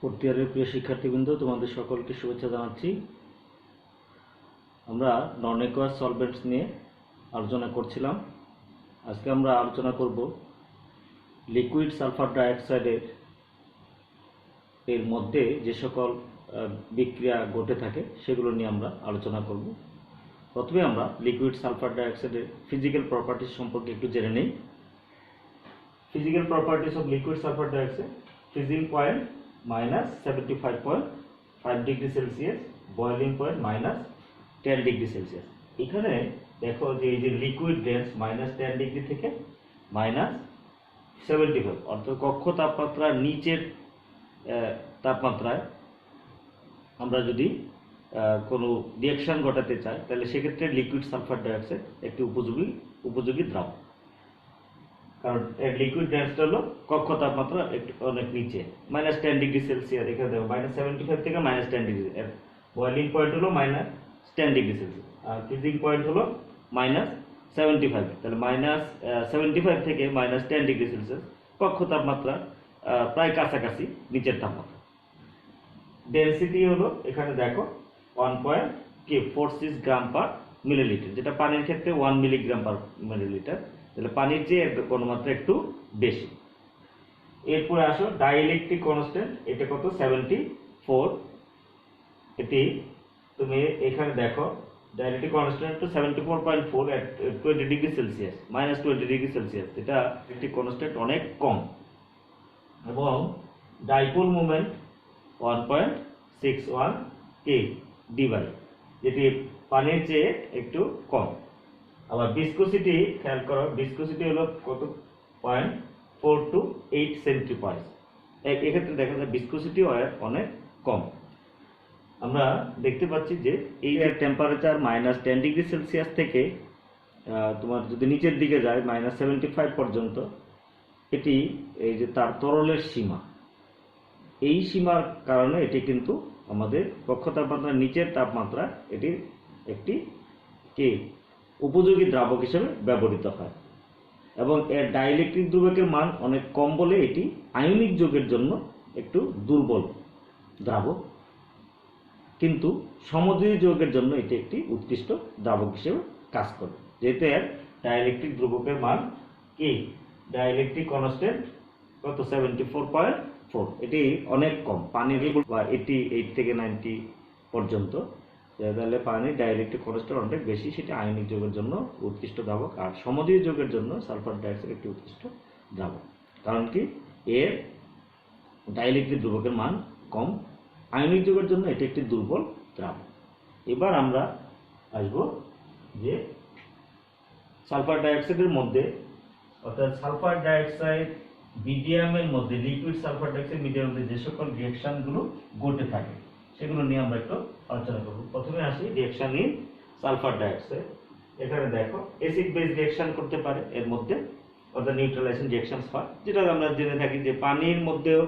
Fourth ইয়ারের প্রিয় শিক্ষার্থীবৃন্দ, তোমাদের সকলকে শুভেচ্ছা জানাচ্ছি। আমরা নন অ্যাকুয়াস সলভেন্টস নিয়ে আলোচনা করছিলাম। আজকে আমরা আলোচনা করব লিকুইড সালফার ডাইঅক্সাইডের এর মধ্যে যে সকল বিক্রিয়া ঘটে থাকে সেগুলো নিয়ে আমরা আলোচনা করব। প্রথমে আমরা লিকুইড সালফার ডাইঅক্সাইডের ফিজিক্যাল প্রপার্টিজ সম্পর্কে একটু জেনে নিই। Physical properties of liquid sulphur dioxide: freezing point -75.5 degree Celsius, boiling point -10 degree Celsius. এখানে দেখো যে এই যে লিকুইড রেঞ্জ -10 ডিগ্রি থেকে -75, অর্থাৎ কক্ষ তাপমাত্রার নিচের তাপমাত্রায় আমরা যদি কোনো রিঅ্যাকশন ঘটাতে চাই তাহলে সেক্ষেত্রে লিকুইড সালফার ডাইঅক্সাইড একটি উপযোগী দ্রাবক, কারণ এর লিকুইড রেঞ্জটা হলো কক্ষ তাপমাত্রা একটু অনেক নিচে, -10 ডিগ্রি সেলসিয়াস। এখানে দেখো -75 থেকে -10 ডিগ্রি, এর বয়লিং পয়েন্ট হলো -10 ডিগ্রি সেলসিয়াস, আর ফ্রিজিং পয়েন্ট হলো -75। তাহলে -75 থেকে -10 ডিগ্রি সেলসিয়াস কক্ষ তাপমাত্রা প্রায় কাছাকাছি নিচের তাপমাত্রা। ডেনসিটি হলো এখানে দেখো 1.46 গ্রাম পার মিলিলিটার, যেটা পানির ক্ষেত্রে 1 মিলিগ্রাম পার মিলিলিটার। তাহলে পানির চেয়ে ঘনমাত্রা একটু বেশি। এরপরে আসো ডাইইলেকট্রিক কনস্ট্যান্ট, এটা কত? 74। এটি তুমি এখানে দেখো ডাইইলেকট্রিক কনস্ট্যান্ট তো 74.4 এট 20 ডিগ্রি সেলসিয়াস, -20 ডিগ্রি সেলসিয়াস। এটা ইলেকট্রিক কনস্ট্যান্ট অনেক কম। এবং ডাইপোল মোমেন্ট 1.61 kDi, যেটি পানির চেয়ে একটু কম। আবার ভিসকোসিটি খেয়াল করো, ভিসকোসিটি হলো কত? 0.428 সেন্টিপয়েন্টস। এক্ষেত্রে দেখা যায় ভিসকোসিটি অনেক কম। আমরা দেখতে পাচ্ছি যে এই টেম্পারেচার -10 ডিগ্রি সেলসিয়াস থেকে তোমার যদি নিচের দিকে যায় -75 পর্যন্ত, এটি এই যে তার তরলের সীমা, এই সীমার কারণে এটি কিন্তু আমাদের কক্ষ তাপমাত্রার নিচের তাপমাত্রা এটি একটি উপযোগী দ্রাবক হিসেবে ব্যবহৃত হয়। এবং এর ডাইইলেকট্রিক ধ্রুবকের মান অনেক কম বলে এটি আয়নিক যৌগের জন্য একটু দুর্বল দ্রাবক, কিন্তু সমযোজী যৌগের জন্য এটি একটি উৎকৃষ্ট দ্রাবক হিসেবে কাজ করে, যেহেতু এর ডাইইলেকট্রিক ধ্রুবকের মান ডাইইলেকট্রিক কনস্ট্যান্ট কত? 74.4। এটি অনেক কম, পানির বা 88 থেকে 90 পর্যন্ত। তাহলে পানির ডাইইলেকট্রিক কনস্ট্যান্ট অনেক বেশি, সেটা আয়নিক যৌগের জন্য উৎকৃষ্ট দ্রাবক, আর সমযোজী যৌগের জন্য সালফার ডাইঅক্সাইড একটি উৎকৃষ্ট দ্রাবক। কারণ কি? এর ডাইইলেকট্রিক ধ্রুবকের মান কম, আয়নিক যৌগের জন্য এটি একটি দুর্বল দ্রাবক। এবার আমরা আসব যে সালফার ডাইঅক্সাইডের মধ্যে, অর্থাৎ সালফার ডাইঅক্সাইড মিডিয়ামের মধ্যে, লিকুইড সালফার ডাইঅক্সাইড মিডিয়ামের মধ্যে যে সকল রিঅ্যাকশনগুলো ঘটে থাকে সেগুলো নিয়ে আমরা একটু আলোচনা করব। প্রথমে আসি রিঅ্যাকশন ইন সালফার ডাইঅক্সাইড। এখানে দেখো অ্যাসিড বেস রিঅ্যাকশন করতে পারে এর মধ্যে, অর্থাৎ নিউট্রালাইজেশন রিঅ্যাকশনস হয়, যেটা আমরা জেনে থাকি যে পানির মধ্যেও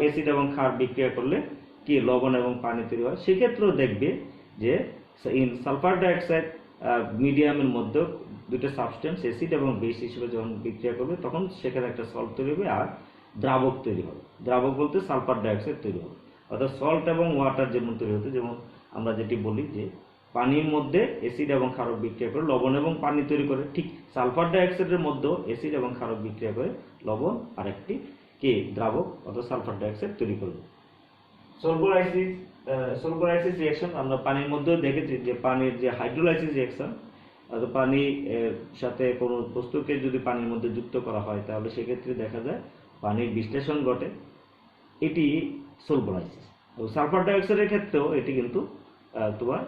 অ্যাসিড এবং ক্ষার বিক্রিয়া করলে কি লবণ এবং পানি তৈরি হয়। সেক্ষেত্রেও দেখবে যে ইন সালফার ডাইঅক্সাইড মিডিয়ামের মধ্যে দুটো সাবস্টেন্স অ্যাসিড এবং বেস হিসেবে যখন বিক্রিয়া করবে তখন সেখানে একটা সল্ট তৈরি হবে আর দ্রাবক তৈরি হবে। দ্রাবক বলতে সালফার ডাইঅক্সাইড তৈরি হবে, অর্থাৎ সল্ট এবং ওয়াটার যেমন তৈরি হতো, যেমন আমরা যেটি বলি যে পানির মধ্যে অ্যাসিড এবং ক্ষারক বিক্রিয়া করে লবণ এবং পানি তৈরি করে, ঠিক সালফার ডাইঅক্সাইডের মধ্যেও অ্যাসিড এবং ক্ষারক বিক্রিয়া করে লবণ আর একটি দ্রাবক অর্থাৎ সালফার ডাইঅক্সাইড তৈরি করবে। সলভোলাইসিস রিঅ্যাকশন আমরা পানির মধ্যেও দেখেছি যে পানির যে হাইড্রোলাইসিস রিঅ্যাকশন, অর্থাৎ পানির সাথে কোনো বস্তুকে যদি পানির মধ্যে যুক্ত করা হয় তাহলে সেক্ষেত্রে দেখা যায় পানির বিশ্লেষণ ঘটে, এটি সলভোলাইসিস। সালফার ডাইঅক্সাইডের ক্ষেত্রেও এটি কিন্তু তোমার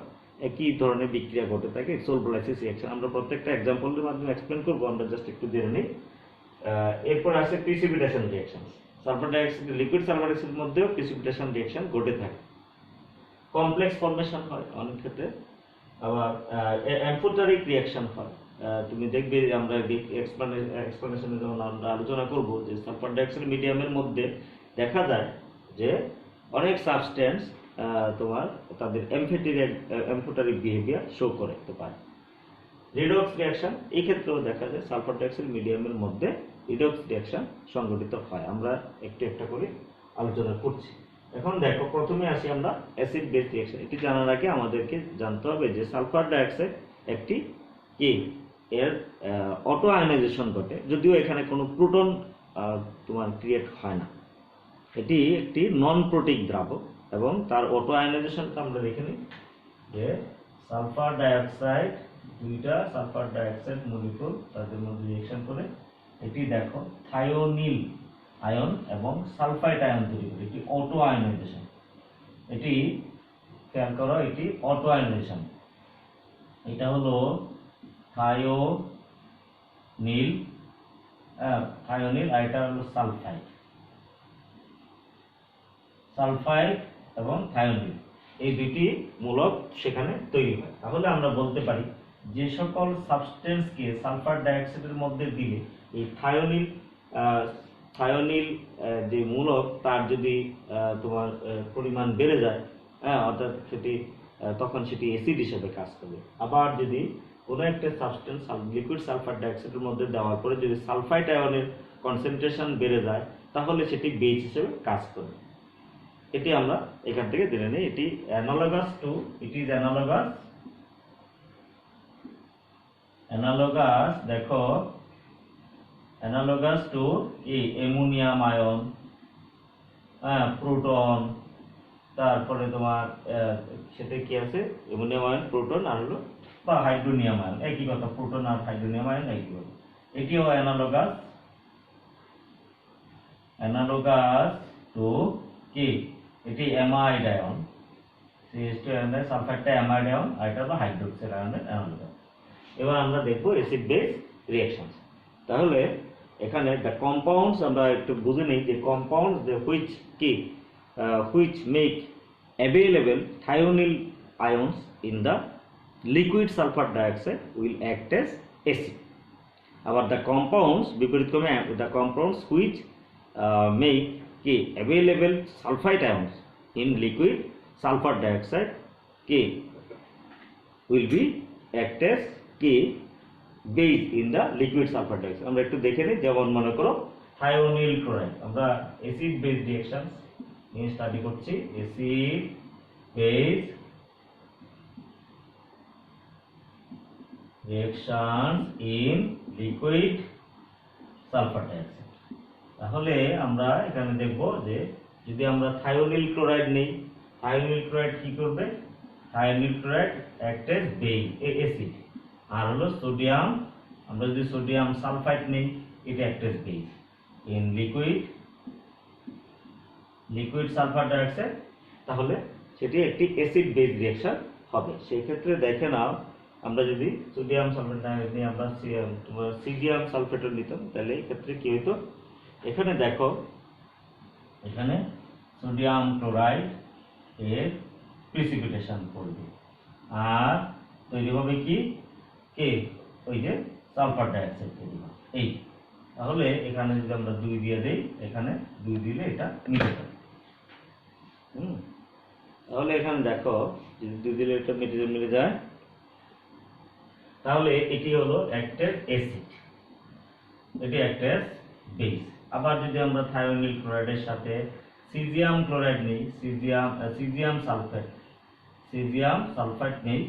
একই ধরনের বিক্রিয়া ঘটে থাকে, সলভোলাইসিস রিঅ্যাকশন। আমরা প্রত্যেকটা এক্সাম্পলের মাধ্যমে এক্সপ্লেন করবো, আমরা জাস্ট একটু জেনে নিই। এরপর আসে precipitation reaction. Sulphur dioxide liquid sulphur ডাইঅক্সাইডের মধ্যেও প্রিসিপিটেশন রিঅ্যাকশন ঘটে থাকে, কমপ্লেক্স ফর্মেশন হয় অনেক ক্ষেত্রে, আবার অ্যাম্ফোটারিক রিঅ্যাকশন হয়। তুমি দেখবে আমরা এক্সপ্লেনেশনে যখন আমরা আলোচনা করব যে সালফার ডাইঅক্সাইড মিডিয়ামের মধ্যে দেখা যায় যে অনেক সাবস্টেন্স তোমার তাদের অ্যাম্ফোটারিক বিহেভিয়ার শো করতে পারে। রিডক্স রিঅ্যাকশন, এই ক্ষেত্রেও দেখা যায় সালফার ডাইঅক্সাইড মিডিয়ামের মধ্যে রিডক্স রিঅ্যাকশন সংঘটিত হয়। আমরা একটু একটা করে আলোচনা করছি। এখন দেখো, প্রথমে আসি আমরা অ্যাসিড বেস রিঅ্যাকশন। এটি জানার আগে আমাদেরকে জানতে হবে যে সালফার ডাইঅক্সাইড একটি কি, এর অটো আয়নাইজেশন ঘটে, যদিও এখানে কোনো প্রোটন তোমার ক্রিয়েট হয় না। এটি একটি নন প্রোটিক দ্রাবক এবং তার অটো আয়নাইজেশনটা আমরা দেখে নিই যে সালফার ডাইঅক্সাইড, দুইটা সালফার ডাইঅক্সাইড মলিকিউল তাদের মধ্যে রিঅ্যাকশন করে এটি দেখো থায়োনিল আয়ন এবং সালফাইড আয়ন তৈরি করে, এটি অটো আয়নাইজেশন। এটি খেয়াল করো, এটি অটো আয়নাইজেশন। এটা হলো থায়োনিল, থায়োনিল, আর এটা হলো সালফাইড। সালফাইড এবং থায়োনিল এই দুটি মূলক সেখানে তৈরি হয়। তাহলে আমরা বলতে পারি যে সকল সাবস্টেন্সকে সালফার ডাইঅক্সাইডের মধ্যে দিলে এই থায়োনিল যে মূলক তার যদি তোমার পরিমাণ বেড়ে যায়, অর্থাৎ সেটি তখন সেটি অ্যাসিড হিসেবে কাজ করবে। আবার যদি কোনো একটা সাবস্টেন্স লিকুইড সালফার ডাইঅক্সাইডের মধ্যে দেওয়ার পরে যদি সালফাইড আয়নের কনসেন্ট্রেশন বেড়ে যায়, তাহলে সেটি বেস হিসেবে কাজ করবে। এটি আমরা এখান থেকে জেনে নিই। এটি analogous to, it is analogous, দেখো analogous to ammonium ion, proton, তারপরে তোমার সেটা কি আছে, অ্যামোনিয়াম আয়ন, প্রোটন, আর হলো বা হাইড্রোনিয়াম আয়ন, একই কথা, প্রোটন আর হাইড্রোনিয়াম আয়ন একই কথা। এটিও অ্যানালগাস টু কি, এটি অ্যামাইড আয়ন, CH2 আয়ন, সালফাইডটা অ্যামাইড আয়ন, আর এটা হলো হাইড্রোক্সাইড আয়নের অ্যানালগাস। এবার আমরা দেখব অ্যাসিড বেস রিঅ্যাকশনস। তাহলে এখানে দ্য কম্পাউন্ডস আমরা একটু বুঝে নেই যে compounds which make available thionyl ions in the liquid sulfur dioxide will act as acid. আবার the compounds বিপরীতক্রমে, the compounds which make available sulfide ions in liquid sulfur dioxide will be act as base in the liquid sulfur dioxide। আমরা একটু দেখে নিই, যেমন মনে করো thionyl chloride, আমরা অ্যাসিড বেস রিঅ্যাকশনস নিয়ে স্টাডি করছি। Acid base reactions in liquid sulphur dioxide. তাহলে আমরা এখানে দেখব যে যদি আমরা থায়োনিল ক্লোরাইড নেই, থায়োনিল ক্লোরাইড কি করবে, thionyl chloride act as base, acid. আর হলো সোডিয়াম, আমরা যদি সোডিয়াম সালফাইড নেই, এটা act as base in liquid sulphur dioxide. তাহলে সেটি একটি অ্যাসিড বেস রিঅ্যাকশন হবে। সেই ক্ষেত্রে দেখে নাও, আমরা যদি সোডিয়াম সালফেট নিয়ে আমরা তোমার সিজিয়াম সালফেটও নিতাম, তাহলে এই ক্ষেত্রে কি হতো, এখানে দেখো, এখানে সোডিয়াম ক্লোরাইড এর প্রিসিপিটেশন করবে আর তৈরি হবে কি, ওই যে সালফার ডাইঅক্সাইড তৈরি হবে। এই তাহলে এখানে যদি আমরা 2 দিয়ে দেই, এখানে 2 দিলে এটা মিলে যাবে। তাহলে এখানে দেখো, যদি 2 দিলে এটা মিলে যায়, তাহলে এটি হলো অ্যাক্টেড অ্যাসিড, এটি অ্যাক্টেড বেস। আবার যদি আমরা থায়োনিল ক্লোরাইডের সাথে সিজিয়াম ক্লোরাইড নেই, সিজিয়াম সালফাইড নেই,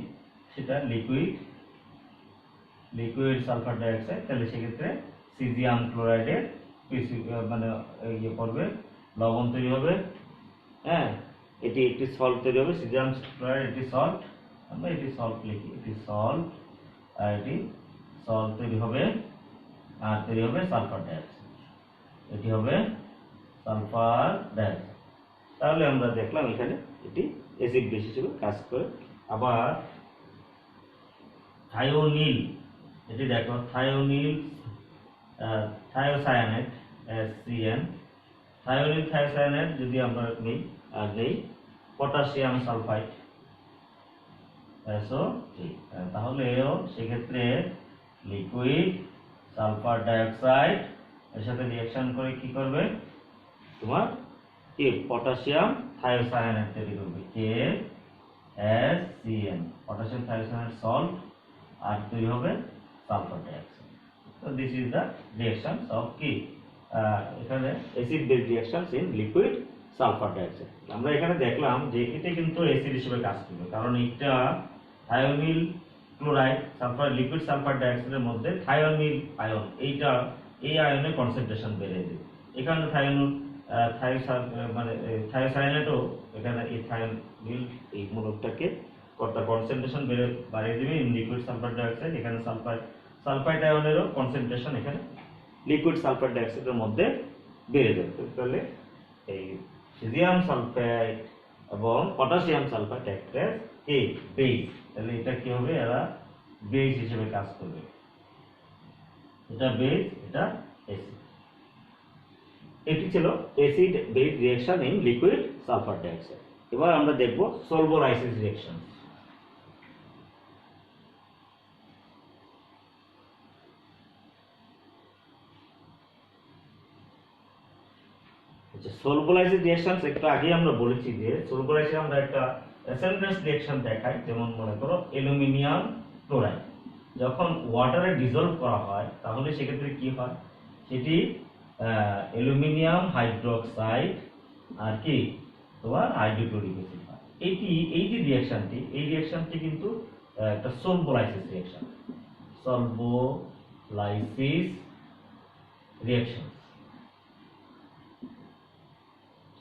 সেটা লিকুইড সালফার ডাইঅক্সাইড, তাহলে সেক্ষেত্রে সিজিয়াম ক্লোরাইডের মানে ইয়ে করবে, লবণ তৈরি হবে, এটি একটি সল্ট তৈরি হবে, সিজিয়াম ক্লোরাইড এটি সল্ট, আমরা এটি সল্ট লিখি, এটি সল্ট, আর এটি সল্ট তৈরি হবে, আর তৈরি হবে সালফার ডাইঅক্সাইড, এটি হবে সালফার ডাইঅক্সাইড। তাহলে আমরা দেখলাম এখানে এটি অ্যাসিড বেস হিসেবে কাজ করে। আবার থায়োনিল, এটি দেখো থায়োনিল থায়োসায়ানাইড SCN, থায়োনিল থায়োসায়ানাইড যদি আমরা নিই, আর নেই পটাশিয়াম সালফাইড SO3, তাহলে সেক্ষেত্রে লিকুইড সালফার ডাইঅক্সাইড এর সাথে রিঅ্যাকশন করে কি করবে, তোমার পটাশিয়াম থায়োসায়ানাইড তৈরি করবে, KSCN, পটাশিয়াম থায়োসায়ানাইড সল্ট, আর তৈরি হবে sulphur dioxide. So this is the reactions of এখানে acid base reactions in liquid sulphur dioxide. আমরা এখানে দেখলাম যে এটা কিন্তু অ্যাসিড হিসেবে কাজ করবে, কারণ এটা thionyl chloride sulphur liquid sulphur ডাইঅক্সাইডের মধ্যে থায়োনিল আয়ন, এই আয়নের কনসেন্ট্রেশন বেড়ে দেবে। এখানে মানে থায়োসায়ানেটও এখানে এই থায়োনিল এই মূলকটাকে তার কনসেন্ট্রেশন বাড়িয়ে দেবে ইন লিকুইড সালফার ডাইঅক্সাইড। এখানে সালফাইড আয়নেরও কনসেন্ট্রেশন এখানে লিকুইড সালফার ডাইঅক্সাইডের মধ্যে বেড়ে যাবে। তাহলে এই সোডিয়াম সালফাইড এবং পটাশিয়াম সালফাইড একটা বেস, তাহলে এটা কি হবে, এরা বেস হিসেবে কাজ করবে। এটা বেস, এটা অ্যাসিড। এটি ছিল acid base reaction in liquid sulphur dioxide. এবার আমরা দেখব সলভোলাইসিস রিঅ্যাকশন। সলভোলাইসিস রিঅ্যাকশন একটু আগে আমরা বলেছি যে সলভোলাইসিস আমরা একটা অ্যাসেন্ডেন্স রিঅ্যাকশন দেখাই, যেমন মনে করো অ্যালুমিনিয়াম ক্লোরাইড যখন ওয়াটারে ডিসলভ করা হয় তাহলে সেক্ষেত্রে কি হয়, সেটি অ্যালুমিনিয়াম হাইড্রোক্সাইড আর কি তোমার হাইড্রোক্লোরিক অ্যাসিড হয়। এই যে রিঅ্যাকশনটি, এই রিঅ্যাকশনটি কিন্তু একটা সলভোলাইসিস রিঅ্যাকশন। সলভোলাইসিস রিঅ্যাকশন,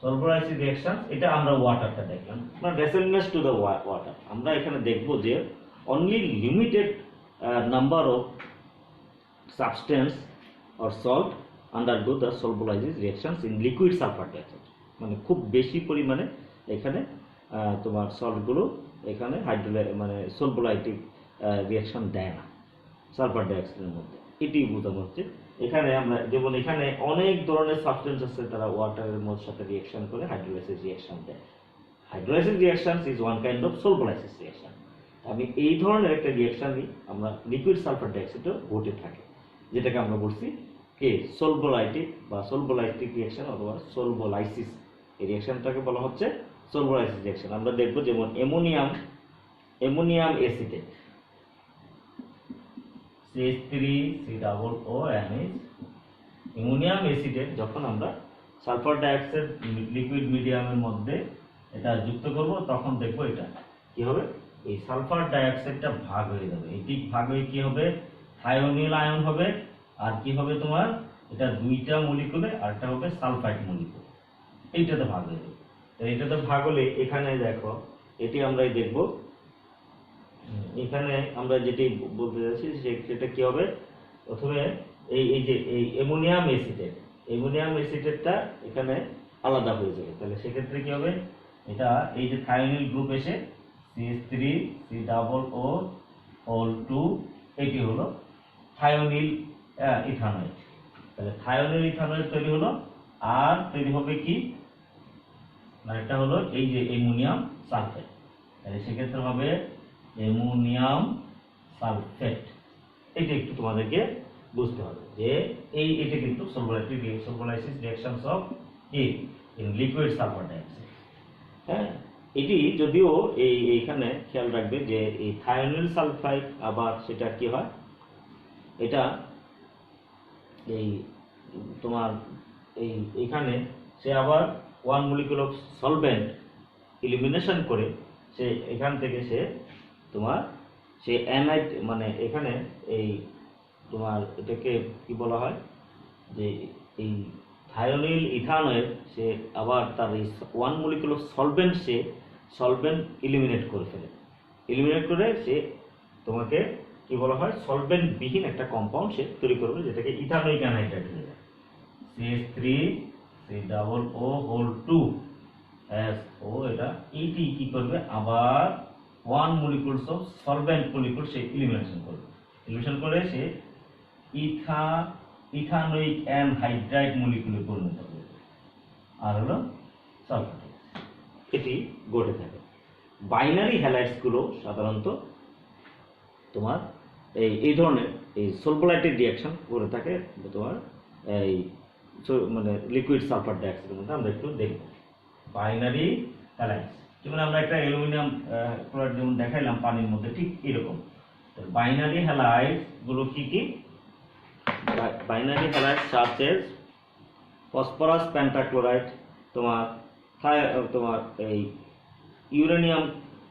সলভোলাইসিস রিঅ্যাকশন, এটা আমরা ওয়াটারটা দেখলাম। রেসেম্বলেন্স টু দ্য ওয়াটার, আমরা এখানে দেখব যে only limited number of substance or salt undergo the solvolysis reactions in liquid sulphur dioxide. মানে খুব বেশি পরিমাণে এখানে তোমার সল্টগুলো এখানে মানে সলভোলাইটিক রিঅ্যাকশন দেয় না সালফার ডাইঅক্সাইডের মধ্যে। এটি বোঝানো হচ্ছে। এখানে আমরা যেমন এখানে অনেক ধরনের সাবস্টেন্স আছে, তারা ওয়াটারের মধ্যে সাথে রিঅ্যাকশন করে হাইড্রোলাইসিস রিঅ্যাকশন দেয়। Hydrolysis reaction is one kind of solvolysis reaction. আমি এই ধরনের একটা রিঅ্যাকশনই আমরা লিকুইড সালফার ডাইঅক্সাইডও ঘটে থাকে, যেটাকে আমরা বলছি কে সলভোলাইটিক বা সলভোলাইটিক রিঅ্যাকশন অথবা সলভোলাইসিস। এই রিঅ্যাকশনটাকে বলা হচ্ছে সলভোলাইসিস রিঅ্যাকশন। আমরা দেখব যেমন ammonium acetate CH3COONH, ammonium acetate যখন আমরা সালফার ডাইঅক্সাইড লিকুইড মিডিয়ামের মধ্যে এটা যুক্ত করব, তখন দেখব এটা কি হবে, এই সালফার ডাইঅক্সাইডটা ভাগ হয়ে যাবে। এটি ভাগ হয়ে কি হবে, থায়োনিল আয়ন হবে, আর কি হবে তোমার, এটা দুইটা মলিকুলে, আর একটা হবে সালফাইড মলিকুল, এইটাতে ভাগ হয়ে যাবে। এইটাতে ভাগ হলে এখানে দেখো, এটি আমরাই দেখব, এখানে আমরা যেটি বলতে যাচ্ছি সেটা কি হবে, প্রথমে এই যে এই অ্যামোনিয়াম অ্যাসিটেটটা এখানে আলাদা হয়ে যাবে। তাহলে সেক্ষেত্রে কি হবে, এটা এই যে থায়োনিল গ্রুপ এসে CH3COO2, এটি হলো থায়োনিল ইথানয়েড। তাহলে থায়োনিল ইথানয়েড তৈরি হলো, আর তৈরি হবে কি, মানে এটা হলো এই যে অ্যামোনিয়াম সালফেট। তাহলে সেক্ষেত্রে হবে অ্যামোনিয়াম সালফেট। এটা একটু তোমাদেরকে বুঝতে হবে যে এটা কিন্তু solvolysis reactions of in liquid sulphur dioxide. হ্যাঁ, এটি যদিও এইখানে খেয়াল রাখবে যে এই থায়োনিল সালফাইড আবার সেটা কি হয়, এটা এই তোমার এইখানে সে আবার one molecule of solvent elimination করে সে এখান থেকে সে তোমার সে অ্যানাইড, মানে এখানে এই তোমার এটাকে কি বলা হয় যে এই থায়োনিল ইথানয়েড সে আবার তার এই one molecule of solvent say solvent eliminate করে ফেলে, ইলিমিনেট করে সে তোমাকে কি বলা হয় সলভেন্ট বিহীন একটা কম্পাউন্ড সে তৈরি করবে, যেটাকে ইথানোইক অ্যানহাইড্রাইড হয়ে যায়। CH3COO2 এটা এইটি কি করবে, আবার one molecules of solvent molecule say elimination করবে, ইলিমিনেশন করে সে ইথানোইক অ্যানহাইড্রাইড মলিকুলে পরিণত করবে, আর হলো সালফার। এটি ঘটে থাকে। বাইনারি হ্যালাইডস গুলো সাধারণত তোমার এই ধরনের এই সলভোলাইটেড রিঅ্যাকশন করে থাকে তোমার এই মানে লিকুইড সালফার ডাইঅক্সাইডের মধ্যে। আমরা একটু দেখব বাইনারি হ্যালাইডস, যেমন আমরা একটা অ্যালুমিনিয়াম ক্লোরাইড যেমন দেখাইলাম পানির মধ্যে, ঠিক এরকম বাইনারি হ্যালাইডস গুলো কি কি, binary halides such as phosphorus pentachloride, তোমার তোমার এই ইউরেনিয়াম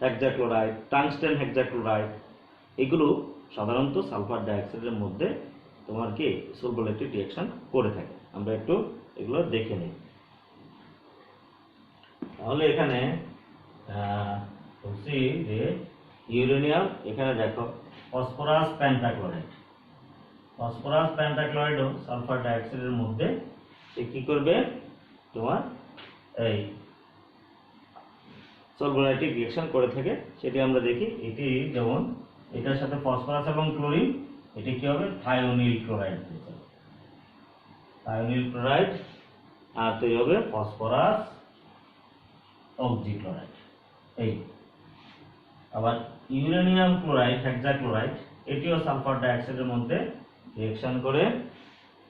হেক্সাক্লোরাইড, টাংস্টেন হেক্সাক্লোরাইড, এগুলো সাধারণত সালফার ডাইঅক্সাইডের মধ্যে তোমার কি সলভোলেটিক রিঅ্যাকশন করে থাকে। আমরা একটু এগুলো দেখে নিই। তাহলে এখানে বলছি যে ইউরেনিয়াম, এখানে দেখো ফসফরাস পেন্টাক্লোরাইড, ফসফরাস পেন্টাক্লোরাইডও সালফার ডাইঅক্সাইডের মধ্যে সে কি করবে, তোমার এই সলভোলাইটিক রিঅ্যাকশন করে থাকে। সেটি আমরা দেখি। এটি যেমন এটার সাথে ফসফরাস এবং ক্লোরিন, এটি কি হবে, থায়োনিল ক্লোরাইড, থায়োনিল ক্লোরাইড, আর তৈরি হবে ফসফরাস অক্সিক্লোরাইড। এই আবার ইউরেনিয়াম ক্লোরাইড হেক্সাক্লোরাইড, এটিও সালফার ডাইঅক্সাইডের মধ্যে রিঅ্যাকশন করে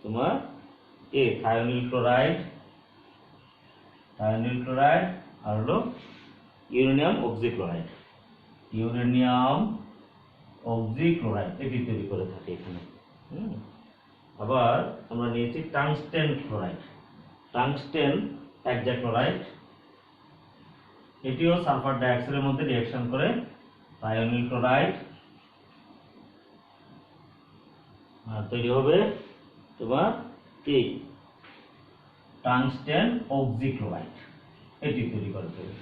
তোমার থায়োনিল ক্লোরাইড, থায়োনিল ক্লোরাইড আর হলো ইউরেনিয়াম অক্সিক্লোরাইড, ইউরেনিয়াম অক্সিক্লোরাইড এটি তৈরি করে থাকে এখানে। আবার আমরা নিয়েছি টাংস্টেন ক্লোরাইড, টাংস্টেন হেক্সাক্লোরাইড, এটিও সালফার ডাইঅক্সাইডের মধ্যে রিঅ্যাকশন করে থায়োনিল ক্লোরাইড, আর তৈরি হবে তোমার কি টাংস্টেন অক্সিক্লোরাইড, এটি তৈরি করে থাকে।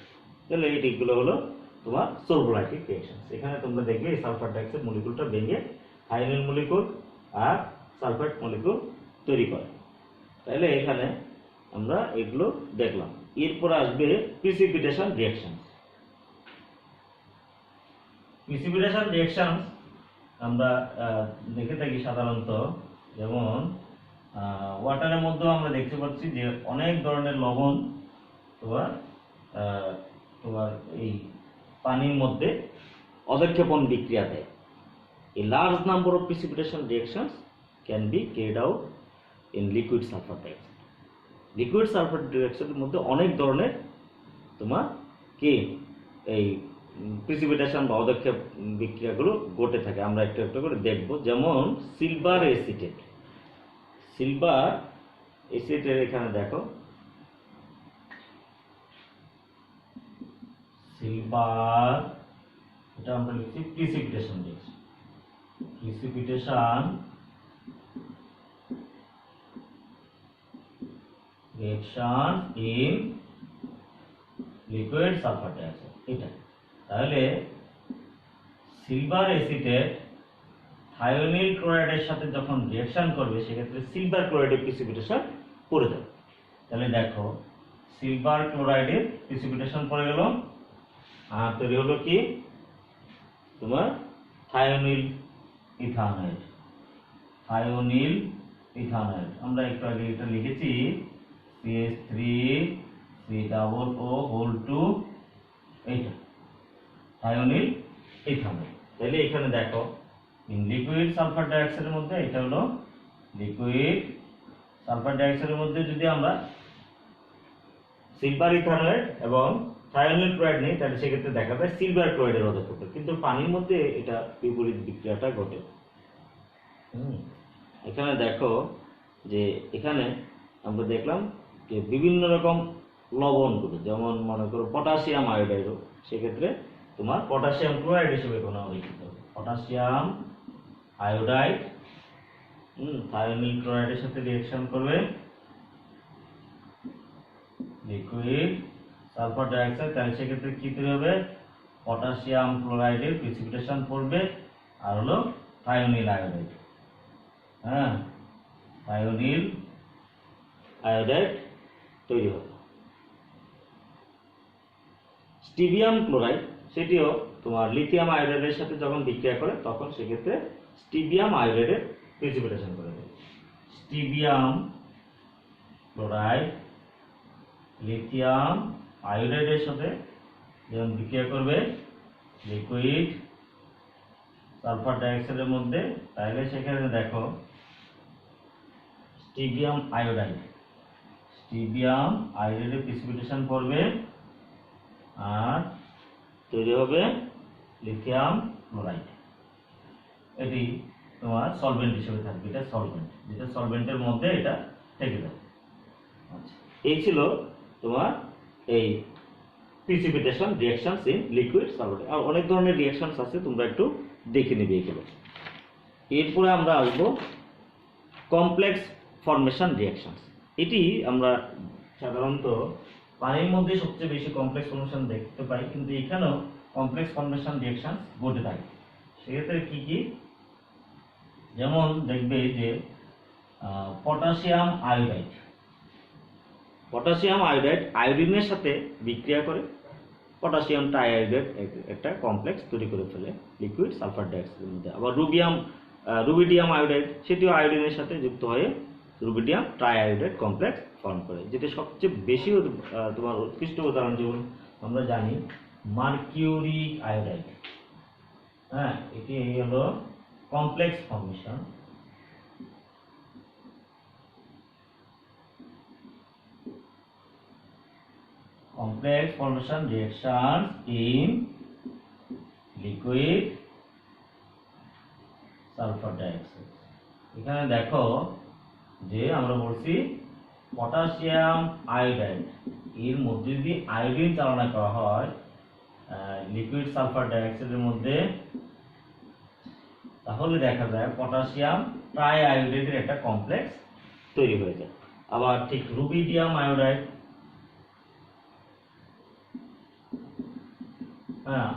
তাহলে এইগুলো হলো তোমার সলভোলাইটিক রিঅ্যাকশন। এখানে তোমরা দেখবে এই সালফার ডাইঅক্সাইড মলিকুলটা ভেঙে থায়োনিল মলিকুল আর সালফেট মলিকুল তৈরি করে। তাহলে এখানে আমরা এগুলো দেখলাম। এরপর আসবে প্রিসিপিটেশন রিঅ্যাকশন। প্রিসিপিটেশন রিঅ্যাকশন আমরা দেখে থাকি সাধারণত, যেমন ওয়াটারের মধ্যেও আমরা দেখতে পাচ্ছি যে অনেক ধরনের লবণ তোমার এই পানির মধ্যে অধঃক্ষেপণ বিক্রিয়া দেয়। A large number of precipitation reactions can be carried out in liquid sulfur dioxide. Liquid sulphur ডাইঅক্সাইডের মধ্যে অনেক ধরনের তোমার কি এই প্রিসিপিটেশন বা অধঃক্ষেপ বিক্রিয়াগুলো ঘটে থাকে। আমরা একটু একটু করে দেখব। যেমন সিলভার এসিটেট, সিলভার এসিটেট এখানে দেখো সিলভার, এটা আমরা লিখছি precipitation reaction, precipitation reaction in liquid sulphur dioxide, এটা। তাহলে সিলভার এসিটেট থায়োনিল ক্লোরাইডের সাথে যখন রিঅ্যাকশন করবে সেক্ষেত্রে সিলভার ক্লোরাইডের প্রিসিপিটেশন পড়ে যাবে। তাহলে দেখো সিলভার ক্লোরাইডের প্রিসিপিটেশন পড়ে গেল, আর তৈরি হলো কি তোমার থায়োনিল ইথানয়েড, থায়োনিল ইথানয়েড। আমরা একটু আগে এটা লিখেছি CH3COO, এইটা থায়োনিল ইথানয়েড। তাহলে এখানে দেখো লিকুইড সালফার ডাইঅক্সাইডের মধ্যে এটা হলো লিকুইড সালফার ডাইঅক্সাইডের মধ্যে যদি আমরা সিলভার ইথানয়েড এবং থায়োনিল ক্লোরাইড নেই তাহলে সেক্ষেত্রে দেখা যায় সিলভার ক্লোরাইডের অধঃক্ষেপণ, কিন্তু পানির মধ্যে এটা বিপরীত বিক্রিয়াটা ঘটে। এখানে দেখো যে এখানে আমরা দেখলাম যে বিভিন্ন রকম লবণগুলো, যেমন মনে করো পটাশিয়াম আয়োডাইডও, সেক্ষেত্রে তোমার পটাশিয়াম ক্লোরাইড হিসেবে কোনো লিখিত হবে, পটাশিয়াম আয়োডাইড থায়োনিল ক্লোরাইডের সাথে রিঅ্যাকশন করবে, লিকুইড সালফার ডাইঅক্সাইড, তাহলে সেক্ষেত্রে কি তৈরি হবে, পটাশিয়াম ক্লোরাইডের প্রিসিপিটেশন পড়বে, আর হলো থায়োনিল আয়োডাইড, থায়োনিল আয়োডাইড তৈরি হবে। স্টিবিয়াম ক্লোরাইড, সেটিও তোমার লিথিয়াম আয়োডাইডের সাথে যখন বিক্রিয়া করে তখন সেক্ষেত্রে স্টিবিয়াম আয়োডাইডের প্রিসিপিটেশন করে দেবে। স্টিবিয়াম ক্লোরাইড লিথিয়াম আয়োডাইডের সাথে যখন বিক্রিয়া করবে লিকুইড সালফার ডাইঅক্সাইডের মধ্যে, তাহলে সেখানে দেখো স্টিবিয়াম আয়োডাইড, স্টিবিয়াম আয়োডাইডের প্রিসিপিটেশন পড়বে, আর তৈরি হবে লিথিয়াম ক্লোরাইড। এটি তোমার সলভেন্ট হিসেবে থাকবে, এটা সলভেন্ট, যেটা সলভেন্টের মধ্যে এটা থেকে যাবে। আচ্ছা, এই ছিল তোমার এই precipitation reactions in liquid solid. আর অনেক ধরনের রিঅ্যাকশনস আছে, তোমরা একটু দেখে নিবে এগুলো। এরপরে আমরা আসবো কমপ্লেক্স ফর্মেশন রিঅ্যাকশনস। এটি আমরা সাধারণত পানির মধ্যে সবচেয়ে বেশি কমপ্লেক্স ফর্মেশন দেখতে পাই, কিন্তু এখানেও কমপ্লেক্স ফর্মেশন রিঅ্যাকশনস ঘটে থাকে। সেক্ষেত্রে কি কি, যেমন দেখবে যে পটাশিয়াম আয়োডাইড, পটাশিয়াম আয়োডাইড আয়োডিনের সাথে বিক্রিয়া করে পটাশিয়াম ট্রাইআয়োডাইড একটা কমপ্লেক্স তৈরি করে ফেলে লিকুইড সালফার ডাইঅক্সাইডের মধ্যে। আবার রুবিডিয়াম আয়োডাইড, সেটিও আয়োডিনের সাথে যুক্ত হয়ে রুবিডিয়াম ট্রাইআয়োডাইড কমপ্লেক্স ফর্ম করে। যেটা সবচেয়ে বেশি তোমার উৎকৃষ্ট উদাহরণ যেমন আমরা জানি মার্কিউরিক আয়োডাইড। হ্যাঁ, এটি হলো complex formation. Complex formation reactions in liquid sulfur dioxide। এখানে দেখো যে আমরা বলছি পটাশিয়াম আয়োডাইড, এর মধ্যে যদি আয়োডিন চালনা করা হয় লিকুইড সালফার ডাইঅক্সাইডের মধ্যে, তাহলে দেখা যায় পটাশিয়াম ট্রাইআয়োডাইডের একটা কমপ্লেক্স তৈরি হয়ে যায়। আবার ঠিক রুবিডিয়াম আয়োডাইড,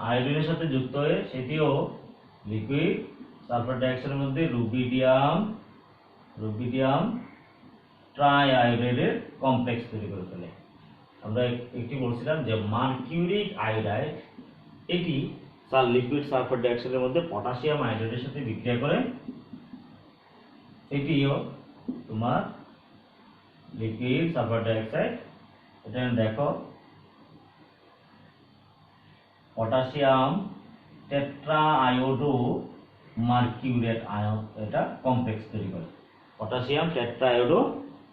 আয়োডিনের সাথে যুক্ত হয়ে সেটিও লিকুইড সালফার ডাইঅক্সাইডের মধ্যে রুবিডিয়াম ট্রাইআয়োডাইডের কমপ্লেক্স তৈরি করে ফেলে। আমরা একটি বলছিলাম যে মার্কিউরিক আয়োডাইড, এটি লিকুইড সালফার ডাইঅক্সাইডের মধ্যে পটাশিয়াম আয়োডাইডের সাথে বিক্রিয়া করে এটিও তোমার লিকুইড সালফার ডাইঅক্সাইড। এটা দেখো পটাশিয়াম টেট্রাআয়োডো মার্কিউরেট আয়ন, এটা কমপ্লেক্স তৈরি করে পটাশিয়াম টেট্রাআয়োডো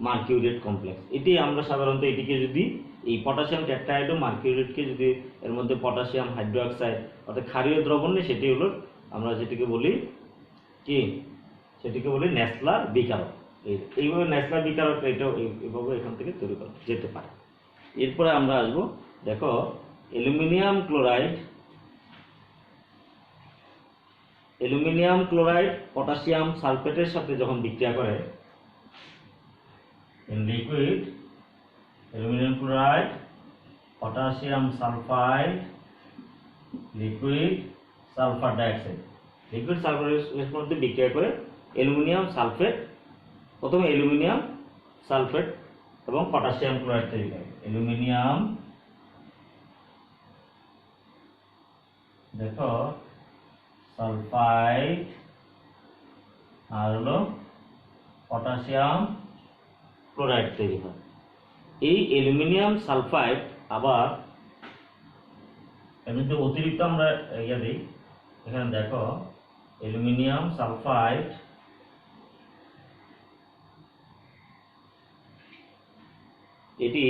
মার্কিউরেট কমপ্লেক্স। এটি আমরা সাধারণত এটিকে যদি এই পটাশিয়াম টেট্রাআয়োডো মার্কিউরেটকে যদি এর মধ্যে পটাশিয়াম হাইড্রোক্সাইড অর্থাৎ ক্ষারীয় দ্রবণ নেই, সেটি হলো আমরা যেটিকে বলি কি, সেটিকে বলি নেসলার বিকারক। এইভাবে নেসলার বিকারক এটাও এইভাবে এখান থেকে তৈরি করা যেতে পারে। এরপরে আমরা আসবো, দেখো অ্যালুমিনিয়াম ক্লোরাইড পটাশিয়াম সালফেটের সাথে যখন বিক্রিয়া করে in liquid aluminium chloride potassium sulphide liquid sulphur dioxide, liquid সালফারের মধ্যে বিক্রিয়া করে অ্যালুমিনিয়াম সালফেট, প্রথমে অ্যালুমিনিয়াম সালফেট এবং পটাশিয়াম ক্লোরাইড তৈরি করে। অ্যালুমিনিয়াম দেখো সালফাইড আর হলো পটাশিয়াম ক্লোরাইড তৈরি হয়। এই অ্যালুমিনিয়াম সালফাইড আবার এমনিতে অতিরিক্ত আমরা দিই, এখানে দেখো অ্যালুমিনিয়াম সালফাইড এটি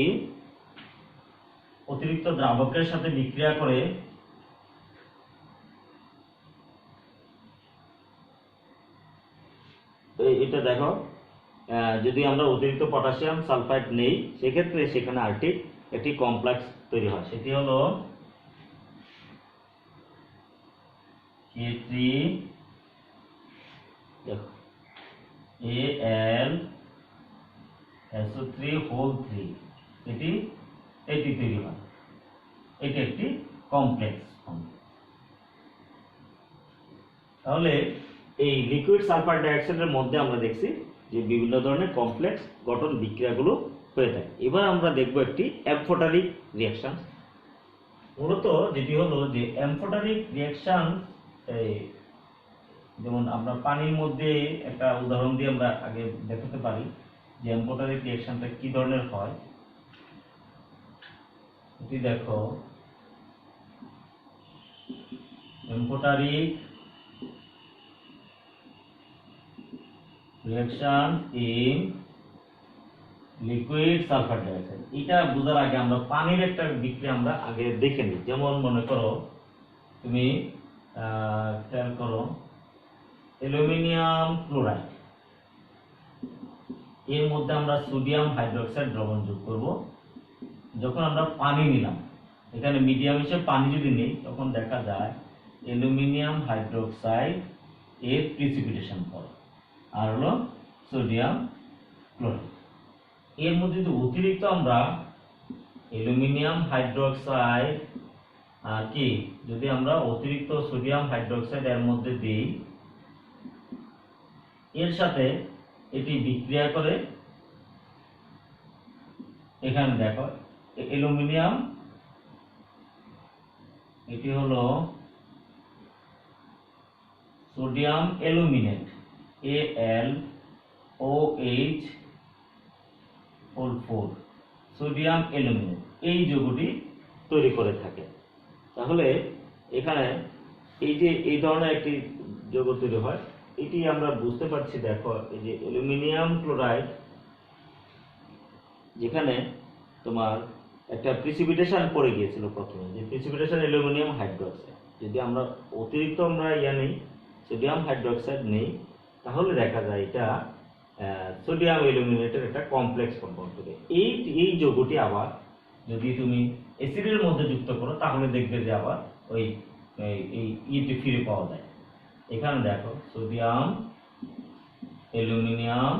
অতিরিক্ত দ্রাবকের সাথে বিক্রিয়া করে এটা দেখো যদি আমরা অতিরিক্ত পটাশিয়াম সালফাইড নেই, সেক্ষেত্রে সেখানে আরেকটি একটি কমপ্লেক্স তৈরি হয়, সেটি হলো K3AlSO3 এটি তৈরি হয়। এটি একটি কমপ্লেক্স। তাহলে এই লিকুইড সালফার ডাইঅক্সাইডের মধ্যে আমরা দেখছি যে বিভিন্ন ধরনের কমপ্লেক্স গঠন বিক্রিয়াগুলো হয়ে থাকে। এবার আমরা দেখব একটি অ্যামফোটারিক রিঅ্যাকশন। মূলত যেটি হলো যে অ্যামফোটারিক রিঅ্যাকশন, যেমন আমরা পানির মধ্যে একটা উদাহরণ দিয়ে আমরা আগে দেখাতে পারি যে অ্যামফোটারিক রিঅ্যাকশনটা কি ধরনের হয়। এটি দেখো amphoteric reaction in liquid sulphur dioxide. এটা বোঝার আগে আমরা পানির একটা বিক্রিয়া আমরা আগে দেখে নিই। যেমন মনে করো তুমি খেয়াল করো অ্যালুমিনিয়াম ক্লোরাইড, এর মধ্যে আমরা সোডিয়াম হাইড্রোক্সাইড দ্রবণ যোগ করব। যখন আমরা পানি নিলাম, এখানে মিডিয়াম হিসেবে পানি যদি নিই, তখন দেখা যায় অ্যালুমিনিয়াম হাইড্রোক্সাইড এর প্রিসিপিটেশন পড়ে, আর হলো সোডিয়াম ক্লোরাইড। এর মধ্যে যদি অতিরিক্ত আমরা অ্যালুমিনিয়াম হাইড্রোক্সাইড আর কি যদি আমরা অতিরিক্ত সোডিয়াম হাইড্রোক্সাইড এর মধ্যে দিই, এর সাথে এটি বিক্রিয়া করে, এখানে দেখো অ্যালুমিনিয়াম, এটি হলো sodium aluminate AlOH4 sodium aluminate, এই যৌগটি তৈরি করে থাকে। তাহলে এখানে এই যে এই ধরনের একটি যৌগ তৈরি হয়, এটি আমরা বুঝতে পারছি। দেখো এই যে অ্যালুমিনিয়াম ক্লোরাইড, যেখানে তোমার একটা প্রিসিপিটেশন পড়ে গিয়েছিল প্রথমে, যে প্রিসিপিটেশন অ্যালুমিনিয়াম হাইড্রোক্সাইড, যদি আমরা অতিরিক্ত আমরা নেই সোডিয়াম হাইড্রোক্সাইড নেই, তাহলে দেখা যায় এটা সোডিয়াম অ্যালুমিনেটের একটা কমপ্লেক্স কম্পাউন্ড হবে। এই যৌগটি আবার যদি তুমি অ্যাসিডের মধ্যে যুক্ত করো, তাহলে দেখবে যে আবার ওই এই ইটি ফিরে পাওয়া যায়। এখানে দেখো সোডিয়াম অ্যালুমিনিয়াম,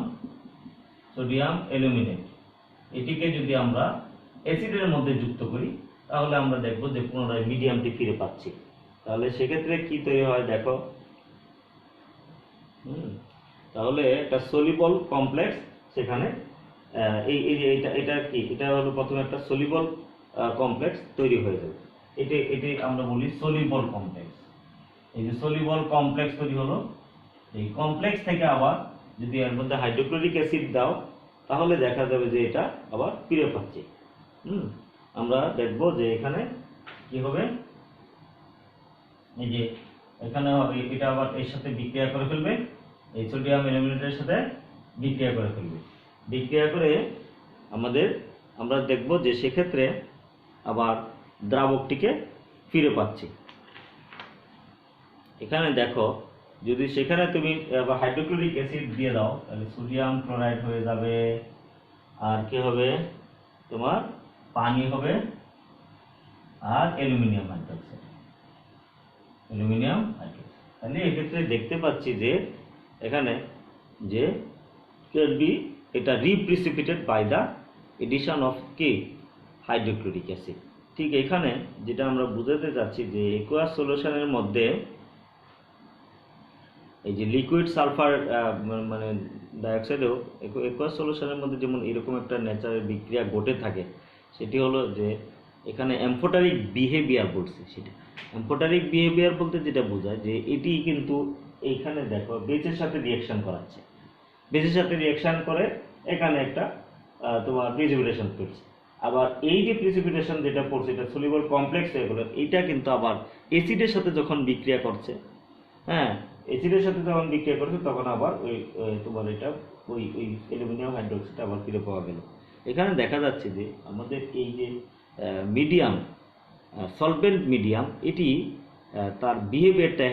সোডিয়াম অ্যালুমিনেট, এটিকে যদি আমরা অ্যাসিডের মধ্যে যুক্ত করি, তাহলে আমরা দেখব যে পুনরায় মিডিয়ামটি ফিরে পাচ্ছি। তাহলে সেক্ষেত্রে কি তৈরি হয় দেখো, তাহলে একটা সলিবল কমপ্লেক্স সেখানে এটা কি, এটা হলো প্রথমে একটা সলিবল কমপ্লেক্স তৈরি হয়ে যাবে। এটি আমরা বলি সলিবল কমপ্লেক্স। এই যে সলিবল কমপ্লেক্স তৈরি হলো, এই কমপ্লেক্স থেকে আবার যদি এর মধ্যে হাইড্রোক্লোরিক অ্যাসিড দাও, তাহলে দেখা যাবে যে এটা আবার ফিরে পাচ্ছে। আমরা দেখব যে এখানে কি হবে, এই যে এখানে এটা আবার এর সাথে বিক্রিয়া করে ফেলবে, এই সোডিয়াম অ্যালুমিনেটের সাথে বিক্রিয়া করে ফেলবে। বিক্রিয়া করে আমরা দেখব যে সেক্ষেত্রে আবার দ্রাবকটিকে ফিরে পাচ্ছি। এখানে দেখো যদি সেখানে তুমি আবার হাইড্রোক্লোরিক অ্যাসিড দিয়ে দাও, তাহলে সোডিয়াম ক্লোরাইড হয়ে যাবে, আর কি হবে তোমার পানি হবে, আর অ্যালুমিনিয়াম হাইড্রোক্সাইড, তাহলে এক্ষেত্রে দেখতে পাচ্ছি যে এখানে যে এটা রিপ্রিসিপিটেড বাই দ্য এডিশন অফ কি হাইড্রোক্লোরিক অ্যাসিড। ঠিক এখানে যেটা আমরা বুঝাতে চাচ্ছি যে একুয়াস সলিউশনের মধ্যে এই যে লিকুইড সালফার মানে ডাইঅক্সাইডেও একুয়াস সলিউশনের মধ্যে যেমন এরকম একটা ন্যাচারাল বিক্রিয়া ঘটে থাকে, সেটি হলো যে এখানে অ্যামফোটারিক বিহেভিয়ার বলছে। সেটা অ্যামফোটারিক বিহেভিয়ার বলতে যেটা বোঝায় যে এটি কিন্তু এইখানে দেখো বেসের সাথে রিঅ্যাকশন করাচ্ছে, বেসের সাথে রিঅ্যাকশন করে এখানে একটা তোমার প্রিসিপিটেশন করছে। আবার এই যে প্রিসিপিটেশন যেটা পড়ছে, এটা সলিবল কমপ্লেক্স হয়ে গেল, এটা কিন্তু আবার অ্যাসিডের সাথে যখন বিক্রিয়া করছে, হ্যাঁ অ্যাসিডের সাথে যখন বিক্রিয়া করছে, তখন আবার ওই তোমার এটা ওই অ্যালুমিনিয়াম হাইড্রোক্সাইড আবার ফিরে পাওয়া গেল। এখানে দেখা যাচ্ছে যে আমাদের এই যে মিডিয়াম সলভেন্ট মিডিয়াম, এটি তার বিহেভিয়ারটা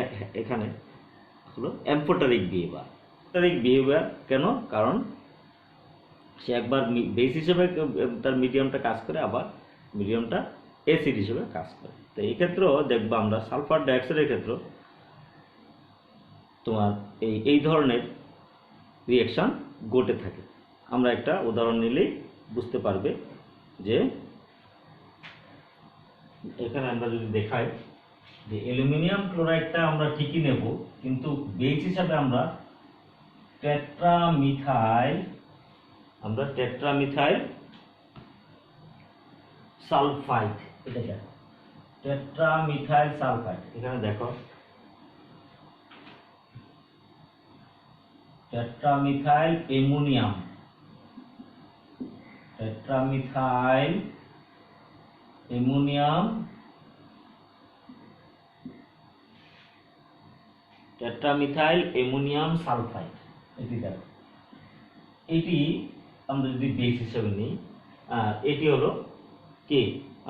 এখানে হলো অ্যামফোটারিক বিহেভিয়ার। কেন? কারণ সে একবার বেস হিসেবে তার মিডিয়ামটা কাজ করে, আবার মিডিয়ামটা অ্যাসিড হিসেবে কাজ করে। তো এই ক্ষেত্রেও দেখবো আমরা সালফার ডাইঅক্সাইডের ক্ষেত্রে তোমার এই ধরনের রিঅ্যাকশন ঘটে থাকে। আমরা একটা উদাহরণ নিলেই বুঝতে পারবে যে এখানে আমরা যদি দেখাই যে অ্যালুমিনিয়াম ক্লোরাইডটা আমরা ঠিকই নেব, কিন্তু বেস হিসাবে আমরা টেট্রামিথাইল সালফাইড, এটা দেখো টেট্রামিথাইল সালফাইড, এখানে দেখো টেট্রামিথাইল অ্যামোনিয়াম, টেট্রামিথাইল অ্যামোনিয়াম সালফাইড, এটি দেখো, এটি আমরা যদি বেস হিসেবে নিই, এটি হলো কি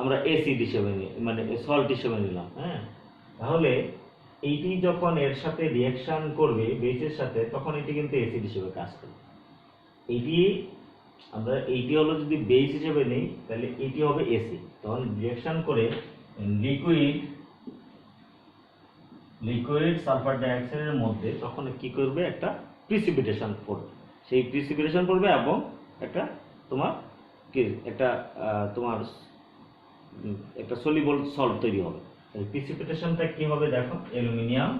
আমরা অ্যাসিড হিসেবে নিই, মানে সল্ট হিসেবে নিলাম। হ্যাঁ, তাহলে এইটি যখন এর সাথে রিঅ্যাকশন করবে বেসের সাথে, তখন এটি কিন্তু অ্যাসিড হিসেবে কাজ করবে। এটি আমরা এইটি হলো যদি বেস হিসেবে নেই তাহলে এটি হবে এসি। তখন রিঅ্যাকশন করে লিকুইড সালফার ডাইঅক্সাইডের মধ্যে তখন কি করবে, একটা প্রিসিপিটেশন পড়বে। সেই প্রিসিপিটেশন পড়বে এবং একটা তোমার কি একটা তোমার একটা সলিবল সল্ট তৈরি হবে। প্রিসিপিটেশনটা কি হবে দেখো, অ্যালুমিনিয়াম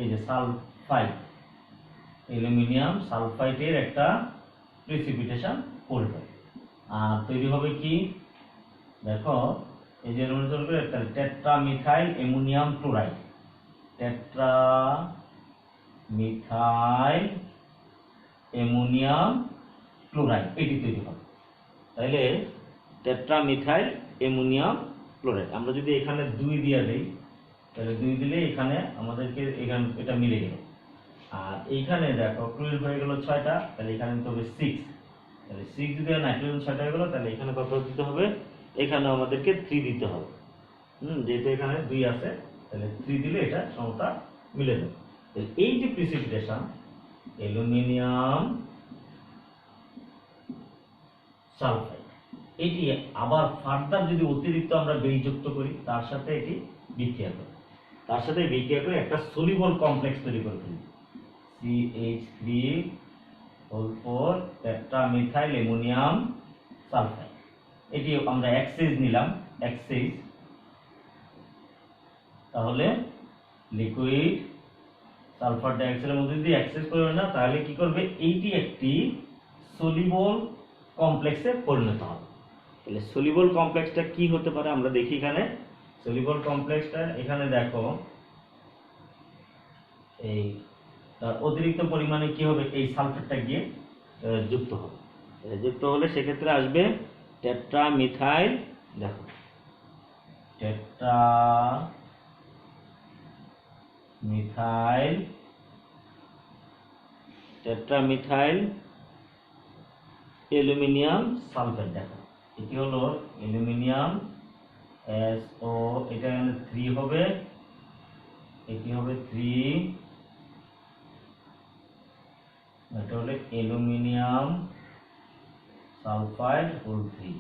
এই যে সালফাইড, অ্যালুমিনিয়াম সালফাইডের একটা প্রিসিপিটেশন পড়বে। আর তৈরি হবে কি দেখো, এই যে টেট্রামিথাইল অ্যামোনিয়াম ক্লোরাইড, টেট্রামিথাইল অ্যামোনিয়াম ক্লোরাইড এটি তৈরি হবে। তাহলে টেট্রামিথাইল অ্যামোনিয়াম ক্লোরাইড আমরা যদি এখানে 2 দিয়ে দেই তাহলে 2 দিলে এখানে আমাদেরকে এখানে এটা মিলে গেল। আর এইখানে দেখো ক্লোরিন হয়ে গেল 6টা, তাহলে এখানে দিতে হবে 6। তাহলে 6 যদি নাইট্রোজেন 6টা হয়ে গেল, তাহলে এখানে কত দিতে হবে, এখানে আমাদেরকে 3 দিতে হবে। যেহেতু এখানে 2 আছে তাহলে 3 দিলে এটা সমতা মিলে যাবে। এই যে প্রিসিপিটেশন অ্যালুমিনিয়াম সালফাইড, এটি আবার ফার্দার যদি অতিরিক্ত আমরা বেস যুক্ত করি তার সাথে এটি বিক্রিয়া করে, একটা সলিবল কমপ্লেক্স তৈরি করে ফেলি, CH3 টেট্রামিথাইল অ্যামোনিয়াম সালফাইড। এটি আমরা এক্সেস নিলাম, এক্সেস। তাহলে লিকুইড সালফার ডাইঅক্সাইডের মধ্যে যদি এক্সেস করবে না তাহলে কি করবে, এইটি একটি সলিবল কমপ্লেক্সে পরিণত হবে। তাহলে সলিবল কমপ্লেক্সটা কি হতে পারে আমরা দেখি। এখানে সলিবল কমপ্লেক্সটা এখানে দেখো, এই অতিরিক্ত পরিমাণে কি হবে, এই সালফেটটা গিয়ে যুক্ত হবে। যুক্ত হলে সেক্ষেত্রে আসবে টেট্রামিথাইল, দেখো টেট্রামিথাইল অ্যালুমিনিয়াম সালফেট। দেখো এটি হলো অ্যালুমিনিয়াম SO, এটা 3 হবে, এটি হবে 3, এটা হলো অ্যালুমিনিয়াম সালফাইড হোল 3।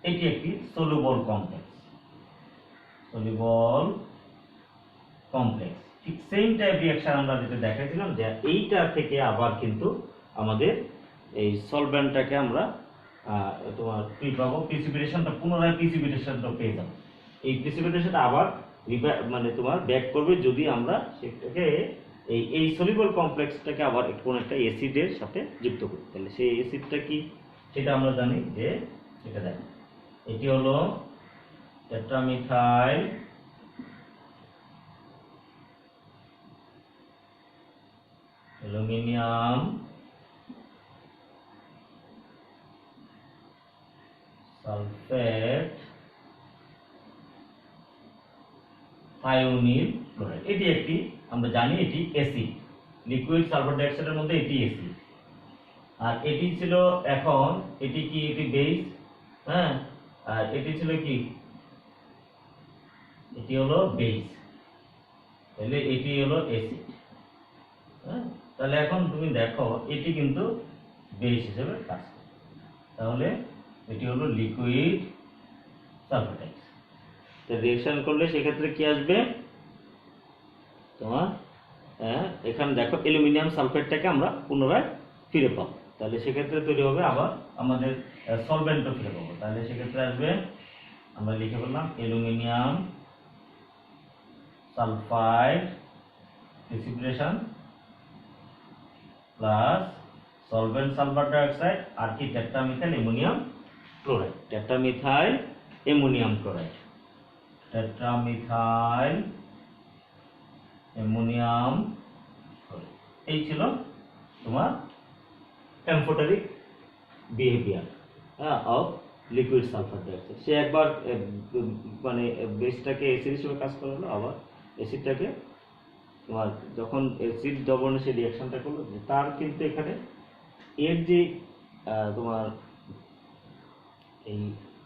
এটি একটি সলিবল কমপ্লেক্স। ঠিক সেম টাইপ রিঅ্যাকশন আমরা যেটা দেখাইছিলাম, যে এইটা থেকে আবার কিন্তু আমাদের এই সলভেন্টটাকে আমরা তোমার কি পাবো, প্রিসিপিটেশনটা পুনরায় প্রিসিপিটেশনটা পেয়ে যাবো। এই প্রিসিপিটেশনটা আবার মানে তোমার ব্যাক করবে যদি আমরা সেটাকে এই সলিবল কমপ্লেক্সটাকে আবার কোন একটা অ্যাসিডের সাথে যুক্ত করি। তাহলে সেই অ্যাসিডটা কি সেটা আমরা জানি, যে এটা দেখো এটি হলো টেট্রামিথাইল অ্যালুমিনিয়াম সালফেট থায়োনিল ক্লোরাইড। এটি একটি আমরা জানি এটি অ্যাসিড, লিকুইড সালফার ডাইঅক্সাইডের মধ্যে এটি অ্যাসিড। আর এটি ছিল এখন এটি কি, এটি বেস, হ্যাঁ, আর এটি ছিল কি, এটি হলো বেস, তাহলে এটি হলো অ্যাসিড। হ্যাঁ, তাহলে এখন তুমি দেখো এটি কিন্তু বেস হিসেবে কাজ করে। তাহলে এটি হলো লিকুইড সালফার ডাইঅক্সাইড। তো রিঅ্যাকশন করলে সেক্ষেত্রে কি আসবে তোমার, এখানে দেখো অ্যালুমিনিয়াম সালফেটটাকে আমরা পুনরায় ফিরে পাবো। তাহলে সেক্ষেত্রে তৈরি হবে আবার আমাদের সলভেন্টও ফিরে পাবো। তাহলে সেক্ষেত্রে আসবে, আমরা লিখে বললাম aluminium sulphide precipitation plus solvent sulphur dioxide আর কি টেট্রামিথাইল অ্যামোনিয়াম ক্লোরাইড, এই ছিল তোমার amphoteric behaviour of liquid sulphur dioxide. সে একবার মানে বেসটাকে অ্যাসিড হিসেবে কাজ করালো, আবার অ্যাসিডটাকে তোমার যখন অ্যাসিড দ্রবণে সে রিঅ্যাকশনটা করলো, তার কিন্তু এখানে এর যে তোমার এই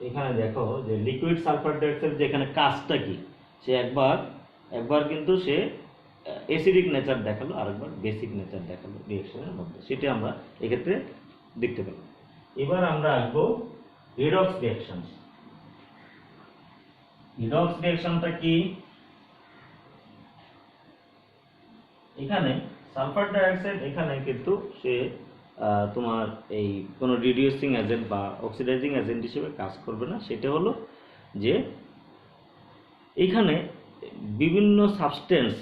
এখানে দেখো যে লিকুইড সালফার ডাইঅক্সাইড যে এখানে কাজটা কি, সে একবার কিন্তু সে অ্যাসিডিক নেচার দেখালো, আরেকবার বেসিক নেচার দেখালো রিঅ্যাকশনের মধ্যে, সেটা আমরা এক্ষেত্রে দেখতে পেলাম। এবার আমরা আসবো রিডক্স রিঅ্যাকশন। রিডক্স রিঅ্যাকশনটা কি? এখানে সালফার ডাইঅক্সাইড এখানে কিন্তু সে তোমার এই কোনো রিডিউসিং এজেন্ট বা অক্সিডাইজিং এজেন্ট হিসেবে কাজ করবে না। সেটা হলো যে এখানে বিভিন্ন সাবস্টেন্স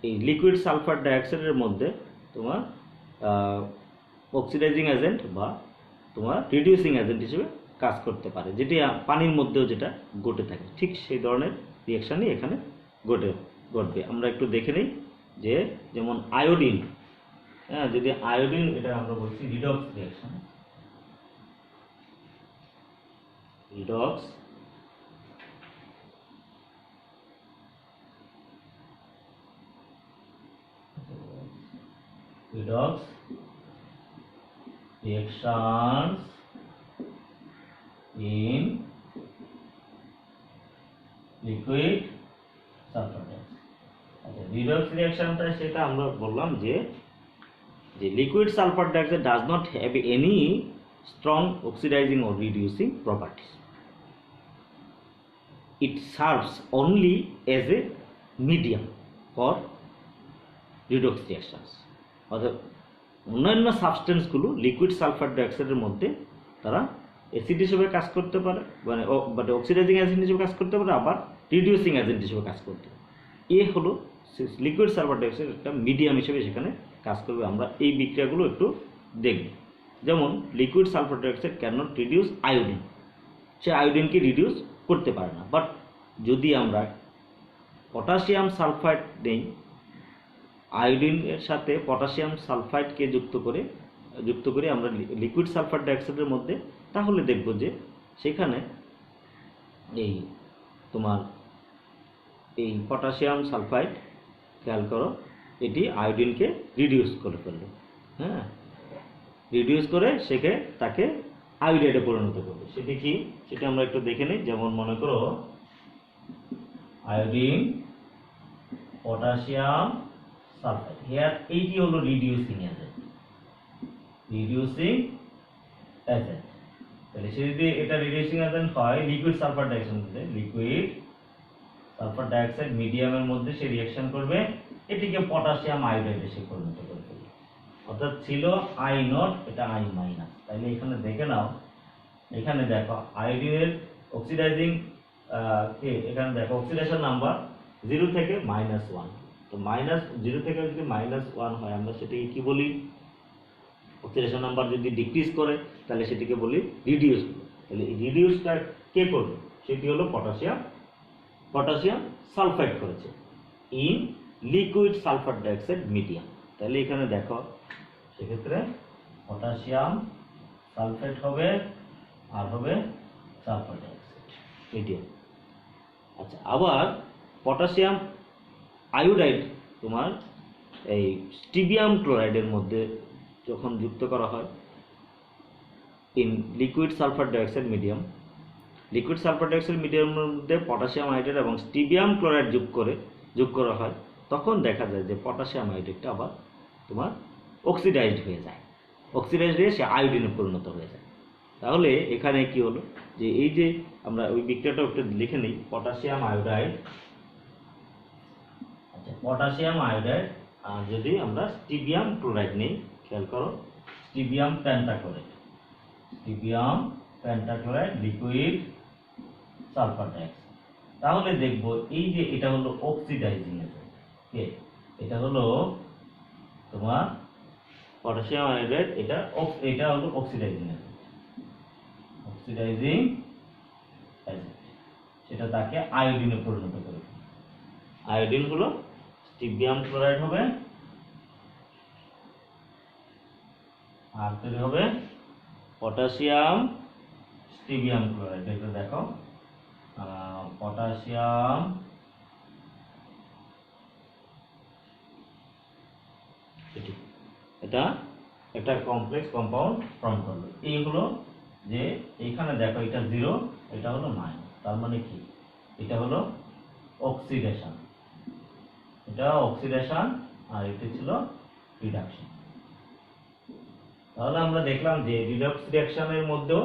এই লিকুইড সালফার ডাইঅক্সাইডের মধ্যে তোমার অক্সিডাইজিং এজেন্ট বা তোমার রিডিউসিং এজেন্ট হিসেবে কাজ করতে পারে, যেটি পানির মধ্যেও যেটা ঘটে থাকে, ঠিক সেই ধরনের রিঅ্যাকশনই এখানে ঘটবে। আমরা একটু দেখে নিই যে যেমন আয়োডিন, হ্যাঁ, যদি আয়োডিন, এটা আমরা বলছি redox reaction. Redox reactions in liquid sulfur dioxide। আচ্ছা, রিডক্স রিঅ্যাকশনটা সেটা আমরা বললাম যে liquid sulfur dioxide does not have any strong oxidizing or reducing properties. It serves only as a medium for redox reactions। অর্থাৎ অন্যান্য সাবস্টেন্সগুলো লিকুইড সালফার ডাইঅক্সাইডের মধ্যে তারা অ্যাসিড হিসেবে কাজ করতে পারে, মানে অক্সিডাইজিং এজেন্ট হিসেবে কাজ করতে পারে, আবার রিডিউসিং এজেন্ট হিসেবে কাজ করতে পারে। এ হলো লিকুইড সালফার ডাইঅক্সাইড একটা মিডিয়াম হিসেবে সেখানে কাজ করবে। আমরা এই বিক্রিয়াগুলো একটু দেখব। যেমন liquid sulphur dioxide can not reduce iodine, সে আয়োডিনকে রিডিউস করতে পারে না। বাট যদি আমরা পটাশিয়াম সালফাইড নেই, আয়োডিনের সাথে পটাশিয়াম সালফাইডকে যুক্ত করে আমরা লিকুইড সালফার ডাইঅক্সাইডের মধ্যে, তাহলে দেখব যে সেখানে এই তোমার এই পটাশিয়াম সালফাইড, খেয়াল করো, এটি আয়োডিনকে রিডিউস করে ফেললো, হ্যাঁ, রিডিউস করে তাকে আয়োডাইডে পরিণত করবে। সেটি কি, সেটা আমরা একটু দেখে নিই। যেমন মনে করো আয়োডিন, পটাশিয়াম সালফাইড, হিয়ার এইটি হলো রিডিউসিং এজেন্ট, তাহলে সে যদি এটা রিডিউসিং এজেন্ট হয় liquid sulphur dioxide, liquid sulphur dioxide মিডিয়ামের মধ্যে সে রিঅ্যাকশন করবে, এটিকে পটাশিয়াম আয়োডাইডে সে পরিণত করবে। অর্থাৎ ছিল আই নট, এটা আই মাইনাস। তাহলে এখানে দেখে নাও, এখানে দেখো আয়োডিনের অক্সিডাইজিং এখানে দেখো অক্সিডেশন নাম্বার 0 থেকে -1। তো -0 থেকে যদি -1 হয়, আমরা সেটাকে কি বলি? অক্সিডেশন নাম্বার যদি ডিক্রিজ করে তাহলে সেটিকে বলি রিডিউস। তাহলে এই রিডিউসটা কে করবে? সেটি হলো পটাশিয়াম সালফাইড করেছে in liquid sulphur dioxide medium. তাহলে এখানে দেখো সেক্ষেত্রে পটাশিয়াম সালফেট হবে আর হবে সালফার ডাইঅক্সাইড মিডিয়াম। আচ্ছা, আবার পটাশিয়াম আয়োডাইড তোমার এই স্টিবিয়াম ক্লোরাইডের মধ্যে যখন যুক্ত করা হয় in liquid sulphur dioxide medium, liquid sulphur dioxide মিডিয়ামের মধ্যে পটাশিয়াম আয়োডাইড এবং স্টিবিয়াম ক্লোরাইড যোগ করা হয়, তখন দেখা যায় যে পটাশিয়াম আয়োডাইডটা আবার তোমার অক্সিডাইজড হয়ে যায়, অক্সিডাইজড হয়ে সে আয়োডিনে পরিণত হয়ে যায়। তাহলে এখানে কি হলো যে এই যে আমরা ওই বিক্রিয়াটা একটু লিখে নিই, পটাশিয়াম আয়োডাইড, আচ্ছা পটাশিয়াম আয়োডাইড, আর যদি আমরা স্টিবিয়াম ক্লোরাইড নেই, খেয়াল করো stibium pentachloride liquid sulphur dioxide, তাহলে দেখব এই যে এটা হলো অক্সিডাইজিং এজেন্ট, এটা হলো তোমার পটাশিয়াম আয়োডাইড, এটা হলো অক্সিডাইজিং এজেন্ট, সেটা তাকে আয়োডিনে পরিণত করে। আয়োডিন হলো স্টিবিয়াম ক্লোরাইড হবে, আর তৈরি হবে পটাশিয়াম স্টিবিয়াম ক্লোরাইড। এটা দেখো পটাশিয়াম এটা একটা কমপ্লেক্স কম্পাউন্ড ফর্ম করলো। এই হলো যে এইখানে দেখো এটা 0, এটা হলো মাইনাস, তার মানে কি এটা হলো অক্সিডেশন, এটা অক্সিডেশন আর এটা ছিল রিডাকশন। তাহলে আমরা দেখলাম যে রিডক্স রিঅ্যাকশনের মধ্যেও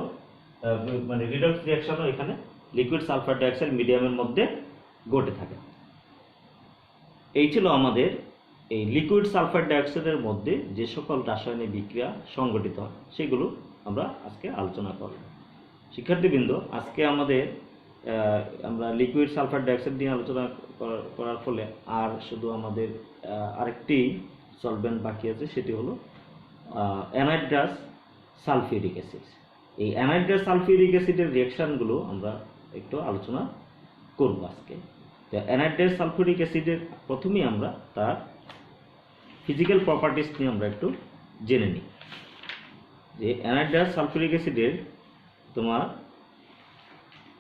মানে রিডক্স রিঅ্যাকশনও এখানে লিকুইড সালফার ডাইঅক্সাইড মিডিয়ামের মধ্যে ঘটে থাকে। এই ছিল আমাদের এই লিকুইড সালফার ডাইঅক্সাইডের মধ্যে যে সকল রাসায়নিক বিক্রিয়া সংঘটিত হয় সেগুলো আমরা আজকে আলোচনা করব। শিক্ষার্থীবৃন্দ, আজকে আমরা লিকুইড সালফার ডাইঅক্সাইড নিয়ে আলোচনা করার ফলে আর শুধু আমাদের আরেকটি সলভেন্ট বাকি আছে, সেটি হলো অ্যানাইড্রাস সালফিউরিক অ্যাসিড। এই অ্যানাইড্রাস সালফিউরিক অ্যাসিডের রিঅ্যাকশনগুলো আমরা একটু আলোচনা করব আজকে। তো অ্যানাইড্রাস সালফিউরিক অ্যাসিডের প্রথমেই আমরা তার ফিজিক্যাল প্রপার্টিস নিয়ে আমরা একটু জেনে নিই যে অ্যানাইড্রাস সালফিউরিক অ্যাসিডের তোমার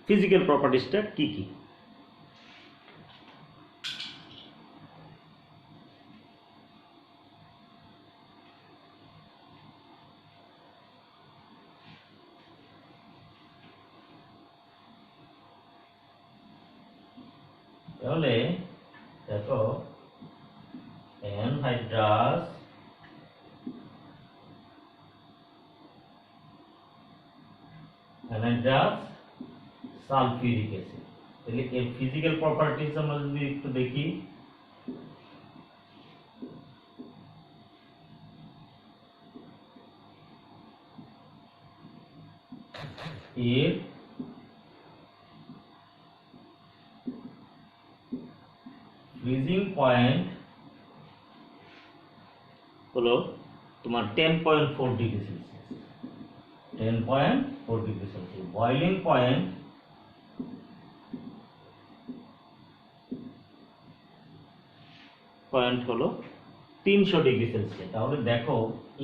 ফিজিক্যাল প্রপার্টিসটা কি কি। তাহলে দেখো অ্যানহাইড্রাস সালফিউরিক অ্যাসিড, তাহলে এর ফিজিক্যাল প্রপার্টিজ আমরা যদি একটু দেখি, এর ফ্রিজিং পয়েন্ট হলো তোমার 10.4 degree Celsius, 10.4 degree Celsius. Boiling point হলো 300 ডিগ্রি সেলসিয়াস। তাহলে দেখো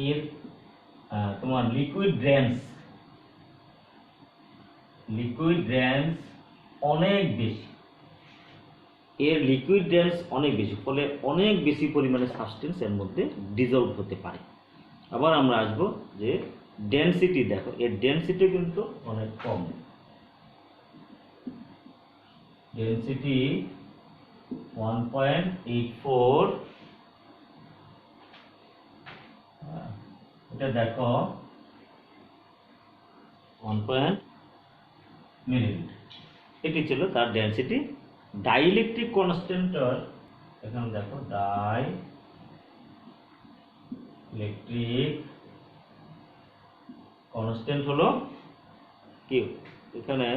এর তোমার লিকুইড রেঞ্জ অনেক বেশি, এর লিকুইড রেঞ্জ অনেক বেশি, ফলে অনেক বেশি পরিমাণে সাবস্টেন্স এর মধ্যে ডিজলভ হতে পারে। আবার আমরা আসবো যে ডেনসিটি, দেখো এর ডেনসিটি কিন্তু অনেক কম, ডেনসিটি 1.84, এটা দেখো 1 মিলিলিটার, এটি ছিল তার ডেনসিটি। ডাইইলেকট্রিক কনস্ট্যান্টর এখানে দেখো ডাইইলেকট্রিক কনস্ট্যান্ট হলো কি এখানে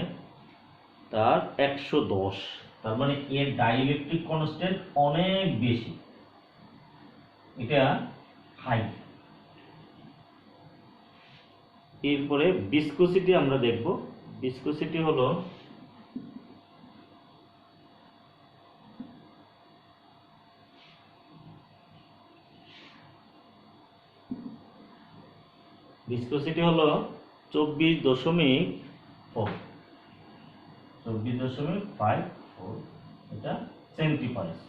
তার 110, তার মানে এর ডাইইলেকট্রিক কনস্ট্যান্ট অনেক বেশি, এটা হাই। এরপরে ভিসকোসিটি আমরা দেখব। ভিসকোসিটি হলো ভিসকোসিটি হলো 24.54, এটা সেন্টিপারেস,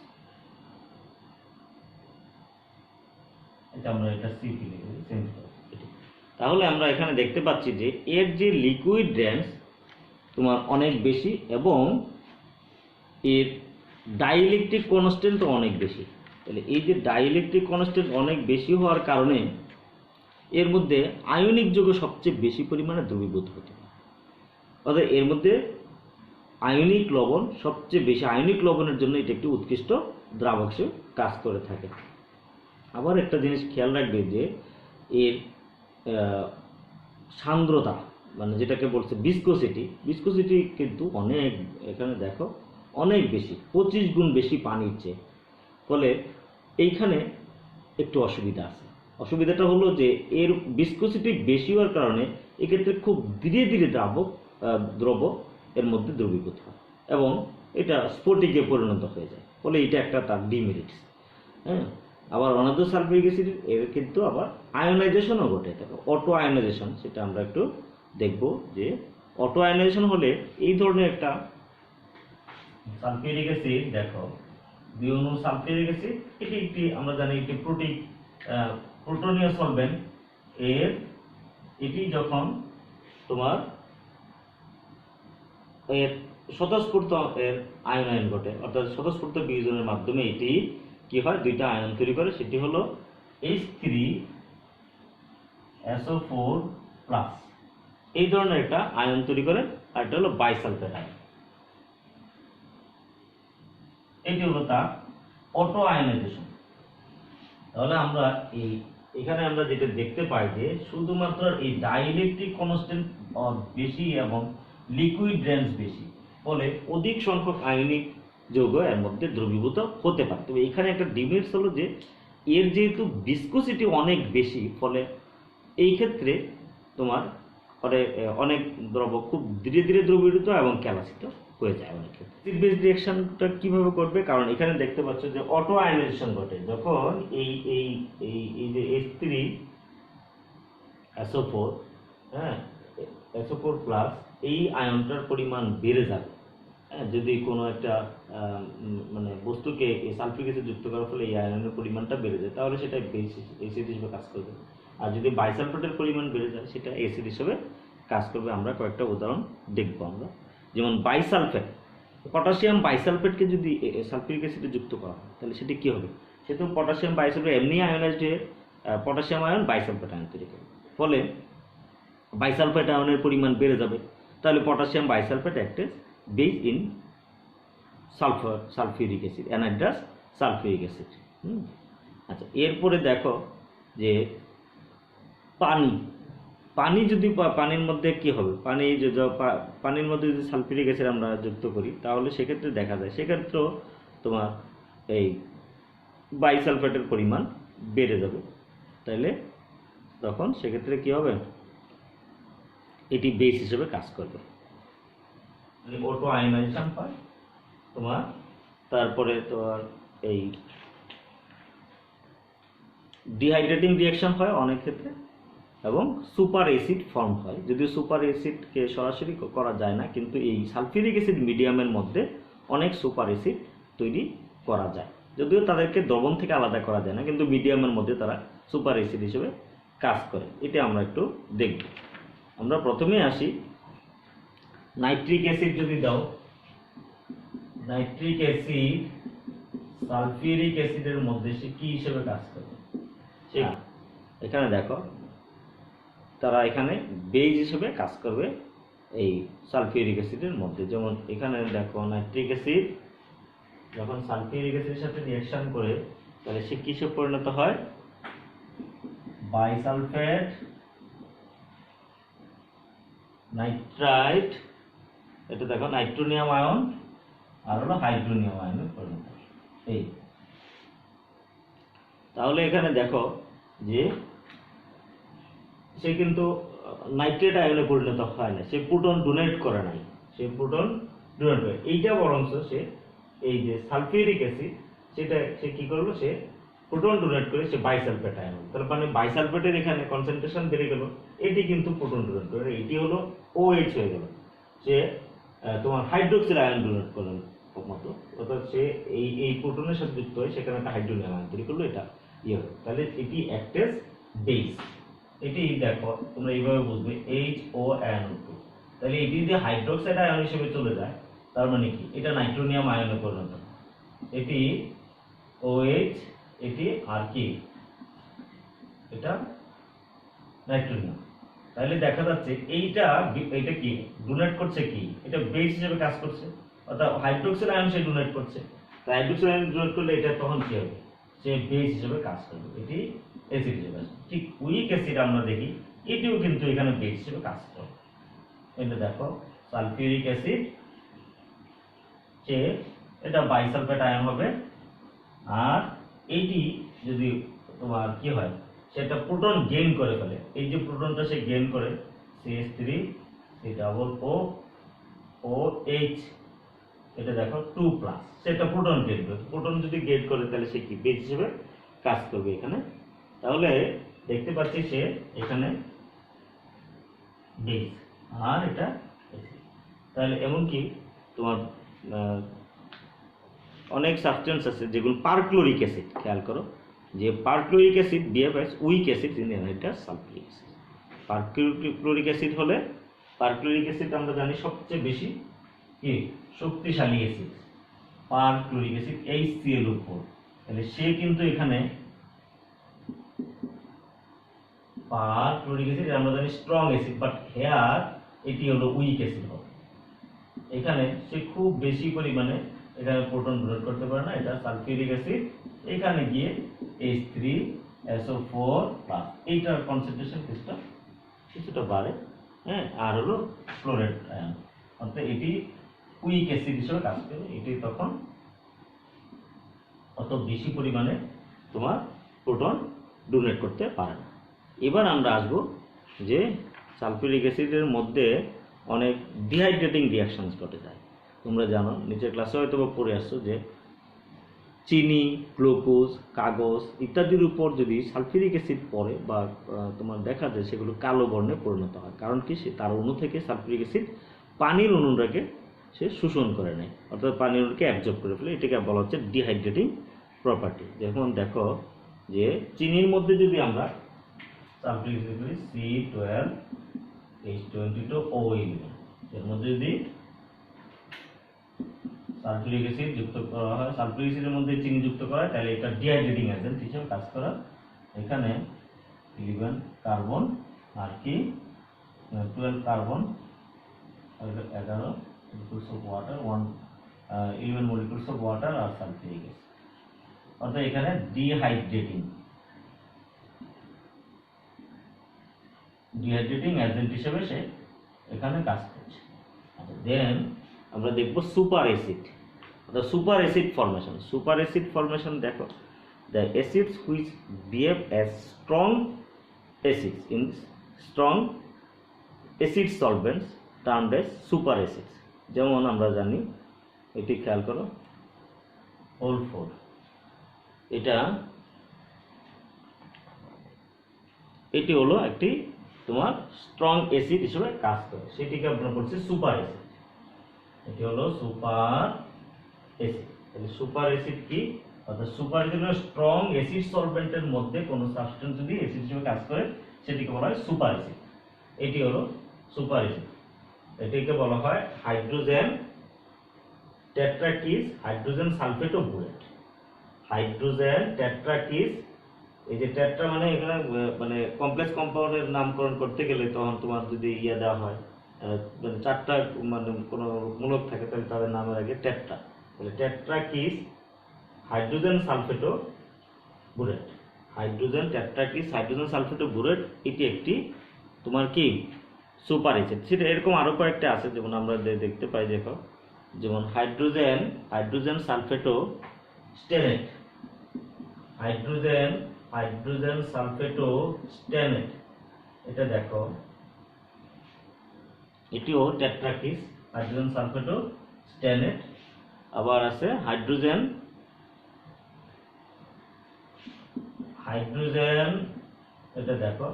এটা আমরা এটা সিপি লিখে সেন্টিপারেস। তাহলে আমরা এখানে দেখতে পাচ্ছি যে এর যে লিকুইড রেঞ্জ তোমার অনেক বেশি এবং এর ডাইইলেকট্রিক কনস্ট্যান্টও অনেক বেশি। তাহলে এই যে ডাইইলেকট্রিক কনস্ট্যান্ট অনেক বেশি হওয়ার কারণে এর মধ্যে আয়নিক যৌগ সবচেয়ে বেশি পরিমাণে দ্রবীভূত হতে পারে, অর্থাৎ এর মধ্যে আয়নিক লবণ সবচেয়ে বেশি, আয়নিক লবণের জন্য এটি একটি উৎকৃষ্ট দ্রাবক হিসেবে কাজ করে থাকে। আবার একটা জিনিস খেয়াল রাখবে যে এর সান্দ্রতা, মানে যেটাকে বলছে ভিসকোসিটি কিন্তু অনেক, এখানে দেখো অনেক বেশি, 25 গুণ বেশি পানির চেয়ে। ফলে এইখানে একটু অসুবিধা আছে। অসুবিধাটা হলো যে এর ভিসকোসিটি বেশি হওয়ার কারণে এক্ষেত্রে খুব ধীরে ধীরে দ্রব এর মধ্যে দ্রবীভূত হয় এবং এটা স্ফটিকে পরিণত হয়ে যায়, ফলে এটা একটা তার ডিমেরিটস। হ্যাঁ, আবার অনার্দ্র সালফিউরিক অ্যাসিড এর কিন্তু আবার আয়োনাইজেশনও ঘটে থাকে, অটো আয়োনাইজেশন, সেটা আমরা একটু দেখব যে অটো আয়োনাইজেশন হলে এই ধরনের একটা সালফিউরিক অ্যাসিড, দেখো 2 অণু সালফিউরিক অ্যাসিড, এটি একটি আমরা জানি একটি প্রোটনীয় সলভেন্ট। এটি যখন তোমার এর স্বতঃস্ফূর্ত এর আয়নায়ন ঘটে, অর্থাৎ স্বতঃস্ফূর্ত বিয়োজনের মাধ্যমে এটি কি হয়, দুইটা আয়ন তৈরি করে, সেটি হলো H3SO4 প্লাস, এই ধরনের একটা আয়ন তৈরি করে, আর এটা হলো বাইসালফেট আয়ন। এটি হলো তার অটো আয়নাইজেশন। তাহলে আমরা এখানে আমরা যেটা দেখতে পাই যে শুধুমাত্র এই ডাইইলেকট্রিক কনস্ট্যান্ট বেশি এবং লিকুইড রেঞ্জ বেশি, ফলে অধিক সংখ্যক আয়নিক যৌগ এর মধ্যে দ্রবীভূত হতে পারে। তবে এখানে একটা ডিমেরিটস হলো যে এর যেহেতু ভিসকোসিটি অনেক বেশি, ফলে এই ক্ষেত্রে তোমার অনেক দ্রব্য খুব ধীরে ধীরে দ্রবীভূত এবং ক্যালাসিত হয়ে যায় অনেক ক্ষেত্রে। অ্যাসিড বেস রিঅ্যাকশনটা কিভাবে করবে, কারণ এখানে দেখতে পাচ্ছ যে অটো আয়নাইজেশন ঘটে যখন এই যে H3SO4, হ্যাঁ, SO4 প্লাস, এই আয়নটার পরিমাণ বেড়ে যাবে। হ্যাঁ, যদি কোনো একটা মানে বস্তুকে সালফিউরিক অ্যাসিড যুক্ত করার ফলে এই আয়নের পরিমাণটা বেড়ে যায়, তাহলে সেটা অ্যাসিড হিসেবে কাজ করবে। আর যদি বাইসালফেটের পরিমাণ বেড়ে যায়, সেটা অ্যাসিড হিসেবে কাজ করবে। আমরা কয়েকটা উদাহরণ দেখব আমরা, যেমন বাইসালফেট, পটাশিয়াম বাইসালফেটকে যদি সালফিউরিক অ্যাসিডে যুক্ত করা হয়, তাহলে সেটি কি হবে, সেটা পটাশিয়াম বাইসালফেট এমনি আয়নাইজড হয়ে পটাশিয়াম আয়ন বাইসালফেট আয়ন তৈরি করবে, ফলে বাইসালফেট আয়নের পরিমাণ বেড়ে যাবে। তাহলে potassium bisulphate acts base in sulphuric acid, anhydrous sulphuric acid. আচ্ছা, এরপরে দেখো যে পানি যদি পানির মধ্যে কি হবে, পানির মধ্যে যদি সালফিউরিক অ্যাসিড আমরা যুক্ত করি, তাহলে সেক্ষেত্রে দেখা যায় সেক্ষেত্রেও তোমার এই বাইসালফেটের পরিমাণ বেড়ে যাবে। তাহলে তখন সেক্ষেত্রে কি হবে, এটি বেস হিসেবে কাজ করবে, অটো আয়নাইজেশন হয় তোমার। তারপরে তোমার এই ডিহাইড্রেটিং রিঅ্যাকশন হয় অনেক ক্ষেত্রে, এবং সুপার অ্যাসিড ফর্ম হয়। যদিও সুপার অ্যাসিডকে সরাসরি করা যায় না, কিন্তু এই সালফিউরিক অ্যাসিড মিডিয়ামের মধ্যে অনেক সুপার অ্যাসিড তৈরি করা যায়, যদিও তাদেরকে দ্রবণ থেকে আলাদা করা যায় না, কিন্তু মিডিয়ামের মধ্যে তারা সুপার অ্যাসিড হিসেবে কাজ করে। এটা আমরা একটু দেখব। আমরা প্রথমে আসি, নাইট্রিক অ্যাসিড যদি দাও, নাইট্রিক অ্যাসিড সালফিউরিক অ্যাসিডের মধ্যে সে কি হিসেবে কাজ করবে, এখানে দেখো তারা এখানে বেস হিসেবে কাজ করবে এই সালফিউরিক অ্যাসিডের মধ্যে। যেমন এখানে দেখো নাইট্রিক অ্যাসিড যখন সালফিউরিক অ্যাসিডের সাথে রিঅ্যাকশন করে, তাহলে সে কিসে পরিণত হয়, বাইসালফেট নাইট্রাইট, এটা দেখো নাইট্রোনিয়াম আয়ন আর হলো হাইড্রোনিয়াম আয়নে পরিণত হয়। এই তাহলে এখানে দেখো যে সে কিন্তু নাইট্রেট আয়নে পরিণত হয় না, সে প্রোটন ডোনেট করে নাই, সে প্রোটন ডোনেট করে, এইটা বরঞ্চ সে এই যে সালফিউরিক অ্যাসিড সেটা সে কি করলো, সে প্রোটন ডোনেট করে সে বাইসালফেট আয়ন, তার মানে বাইসালফেটের এখানে কনসেন্ট্রেশন বেড়ে গেল, এটি কিন্তু প্রোটন ডোনেট করে, এটি হলো OH হয়ে গেল, সে তোমার হাইড্রোক্সিল আয়ন ডোনেট করলেন মতো, অর্থাৎ সে এই প্রোটনের সাথে যুক্ত হয়ে সেখানে একটা হাইড্রোনিয়াম আয়ন তৈরি করলো, এটা ইয়ে হবে। তাহলে এটি অ্যাক্টেস বেস, এটি দেখো তোমরা এইভাবে বুঝবে HONO2। তাহলে এটি যদি হাইড্রোক্সাইড আয়ন হিসেবে চলে যায়, তার মানে কি, এটা নাইট্রোনিয়াম আয়নে পরিণত, এটি OH, এটি আর কি, এটা নাইট্রোনিয়াম। তাহলে দেখা যাচ্ছে এইটা কি ডোনেট করছে, কি এটা বেস হিসেবে কাজ করছে, অর্থাৎ হাইড্রোক্সিল আয়ন সে ডোনেট করছে। তাই হাইড্রোক্সিল আয়ন ডোনেট করলে এটা তখন কি হবে, সে বেস হিসেবে কাজ করবে, এটি অ্যাসিড হিসেবে। ঠিক উইক অ্যাসিড আমরা দেখি, এটিও কিন্তু এখানে বেস হিসেবে কাজ করবে। এটা দেখো সালফিউরিক অ্যাসিড, সে এটা বাইসালফেট আয়ন হবে, আর এইটি যদি তোমার কি হয়, সেটা প্রোটন গেইন করে ফেলে, এই যে প্রোটনটা সে গেইন করে CH3 COOH, এটা দেখো 2+, সেটা প্রোটন গেইন করে, প্রোটন যদি গেইন করে তাহলে সে কি বেস হিসেবে কাজ করবে এখানে। তাহলে দেখতে পাচ্ছি সে এখানে বেস আর এটা অ্যাসিড। তাহলে এমনকি তোমার অনেক সাবস্টেন্স আছে যেগুলো পারক্লোরিক অ্যাসিড, খেয়াল করো যে perchloric acid behave weak acid in anhydrous sulphuric acid. Perchloric acid হলে, পারক্লোরিক অ্যাসিড আমরা জানি সবচেয়ে বেশি কি শক্তিশালী অ্যাসিড, পারক্লোরিক অ্যাসিড HCl4, তাহলে সে কিন্তু এখানে পার ক্লোরিক অ্যাসিড আমরা জানি স্ট্রং অ্যাসিড, বাট হেয়ার এটি হলো উইক অ্যাসিড হবে। এখানে সে খুব বেশি পরিমাণে এখানে প্রোটন ডোনেট করতে পারে না, এটা সালফিউরিক অ্যাসিড, এখানে গিয়ে H3SO4 প্লাস এইটার কনসেন্ট্রেশন কিছুটা বাড়ে, হ্যাঁ, আর হলো ফ্লোরেট আয়ন, অর্থাৎ এটি উইক অ্যাসিড হিসেবে কাজ করে, এটি তখন অত বেশি পরিমাণে তোমার প্রোটন ডোনেট করতে পারে না। এবার আমরা আসবো যে সালফিউরিক অ্যাসিডের মধ্যে অনেক ডিহাইড্রেটিং রিয়াকশনস ঘটে যায়। তোমরা জানো, নিচের ক্লাসে হয়তো পড়ে আসছো যে চিনি, গ্লুকোজ, কাগজ ইত্যাদির উপর যদি সালফিউরিক অ্যাসিড পড়ে বা তোমার দেখা যায় সেগুলো কালো বর্ণে পরিণত হয়। কারণ কি, সে তার অণু থেকে সালফিউরিক অ্যাসিড পানির অণুটাকে সে শোষণ করে নেয়, অর্থাৎ পানির অণুকে অ্যাবজর্ব করে ফেলে। এটাকে বলা হচ্ছে ডিহাইড্রেটিং প্রপার্টি। যেমন দেখো যে চিনির মধ্যে যদি আমরা সালফিউরিক অ্যাসিড C12H22O11, এর মধ্যে যদি সালফিউরিক অ্যাসিড যুক্ত করা হয়, সালফিউরিক অ্যাসিডের মধ্যে চিনি যুক্ত করা হয়, তাহলে এটা ডিহাইড্রেটিং এজেন্ট হিসেবে কাজ করে। এখানে 11 কার্বন আর কি 12 carbon 11 molecules of water 11 molecules of water আর সালফিউরিক অ্যাসিড, অর্থাৎ এখানে ডিহাইড্রেটিং এজেন্ট হিসেবে সে এখানে কাজ করছে। দেন আমরা দেখব সুপার অ্যাসিড, অর্থাৎ super acid formation. Super acid formation দেখো, the acids which behave as strong acids in strong acid solvents termed as super acids। যেমন আমরা জানি, এটি খেয়াল করো, O4, এটি হলো একটি তোমার স্ট্রং অ্যাসিড হিসেবে কাজ করে, সেটিকে আমরা বলছি সুপার অ্যাসিড। এটি হলো সুপার অ্যাসিড। তাহলে সুপার অ্যাসিড কি, অর্থাৎ সুপার অ্যাসিড হলো স্ট্রং অ্যাসিড সলভেন্টের মধ্যে কোনো সাবস্টেন্স যদি অ্যাসিড হিসেবে কাজ করে সেটিকে বলা হয় সুপার অ্যাসিড। এটি হলো সুপার অ্যাসিড। এটিকে বলা হয় হাইড্রোজেন টেট্রাকিস হাইড্রোজেন সালফেট ও বুরেট। হাইড্রোজেন টেট্রাকিস, এই যে টেট্রা মানে এখানে মানে কমপ্লেক্স কম্পাউন্ডের নামকরণ করতে গেলে তখন তোমার যদি দেওয়া হয়, মানে চারটা মানে কোনো মূলক থাকে, তাহলে তাদের নামের আগে টেট্রা, তাহলে টেট্রাকিস হাইড্রোজেন সালফেট ও বুরেট। হাইড্রোজেন টেট্রাকিস হাইড্রোজেন সালফেট ও বুরেট, এটি একটি তোমার কি সুপার অ্যাসিড। সেটা এরকম আরো কয়েকটা আছে, যেমন আমরা দেখতে পাই, দেখো যেমন হাইড্রোজেন সালফেট ও স্টেনেট, হাইড্রোজেন সালফেট ও স্টেনেট, এটা দেখো এটিও টেট্রাকিস হাইড্রোজেন সালফেট ও স্টেনেট। আবার আছে হাইড্রোজেন এটা দেখো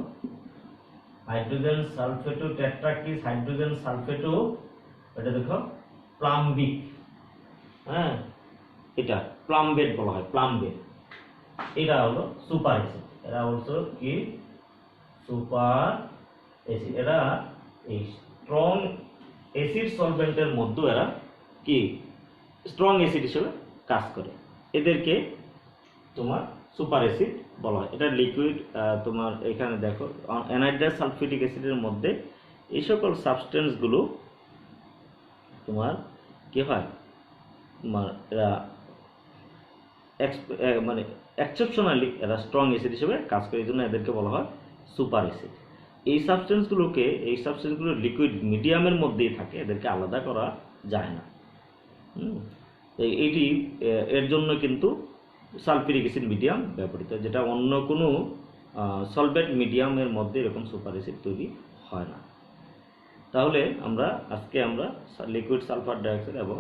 হাইড্রোজেন সালফেট ও টেট্রাকিস হাইড্রোজেন সালফেট ও, এটা দেখো প্লাম্বিক, হ্যাঁ, এটা প্লাম্বেট বলা হয়, প্লাম্বেট। এটা হলো সুপার অ্যাসিড, এরা অলসো কি সুপার অ্যাসিড। এরা এই স্ট্রং অ্যাসিড সলভেন্টের মধ্যে এরা কি স্ট্রং অ্যাসিড হিসেবে কাজ করে, এদেরকে তোমার সুপার অ্যাসিড বলা হয়। এটা লিকুইড, তোমার এখানে দেখো অ্যানাইড্রাস সালফিউরিক অ্যাসিডের মধ্যে এই সকল সাবস্টেন্সগুলো তোমার কি হয়, তোমার এরা মানে এক্সেপশনালি এরা স্ট্রং অ্যাসিড হিসেবে কাজ করে, এই জন্য এদেরকে বলা হয় সুপার অ্যাসিড। এই সাবস্টেন্সগুলো লিকুইড মিডিয়ামের মধ্যেই থাকে, এদেরকে আলাদা করা যায় না। এটি এর জন্য কিন্তু সালফিউরিক অ্যাসিড মিডিয়াম ব্যবহৃত, যেটা অন্য কোনো সলভেন্ট মিডিয়ামের মধ্যে এরকম সুপার অ্যাসিড তৈরি হয় না। তাহলে আজকে আমরা লিকুইড সালফার ডাইঅক্সাইড এবং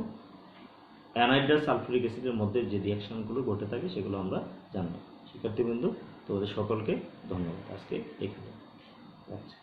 অ্যানাইড্রাস সালফিউরিক অ্যাসিডের মধ্যে যে রিঅ্যাকশনগুলো ঘটে থাকে সেগুলো আমরা জানলাম। শিক্ষার্থীবৃন্দ, তোমাদের সকলকে ধন্যবাদ। আজকে এখানে। আচ্ছা।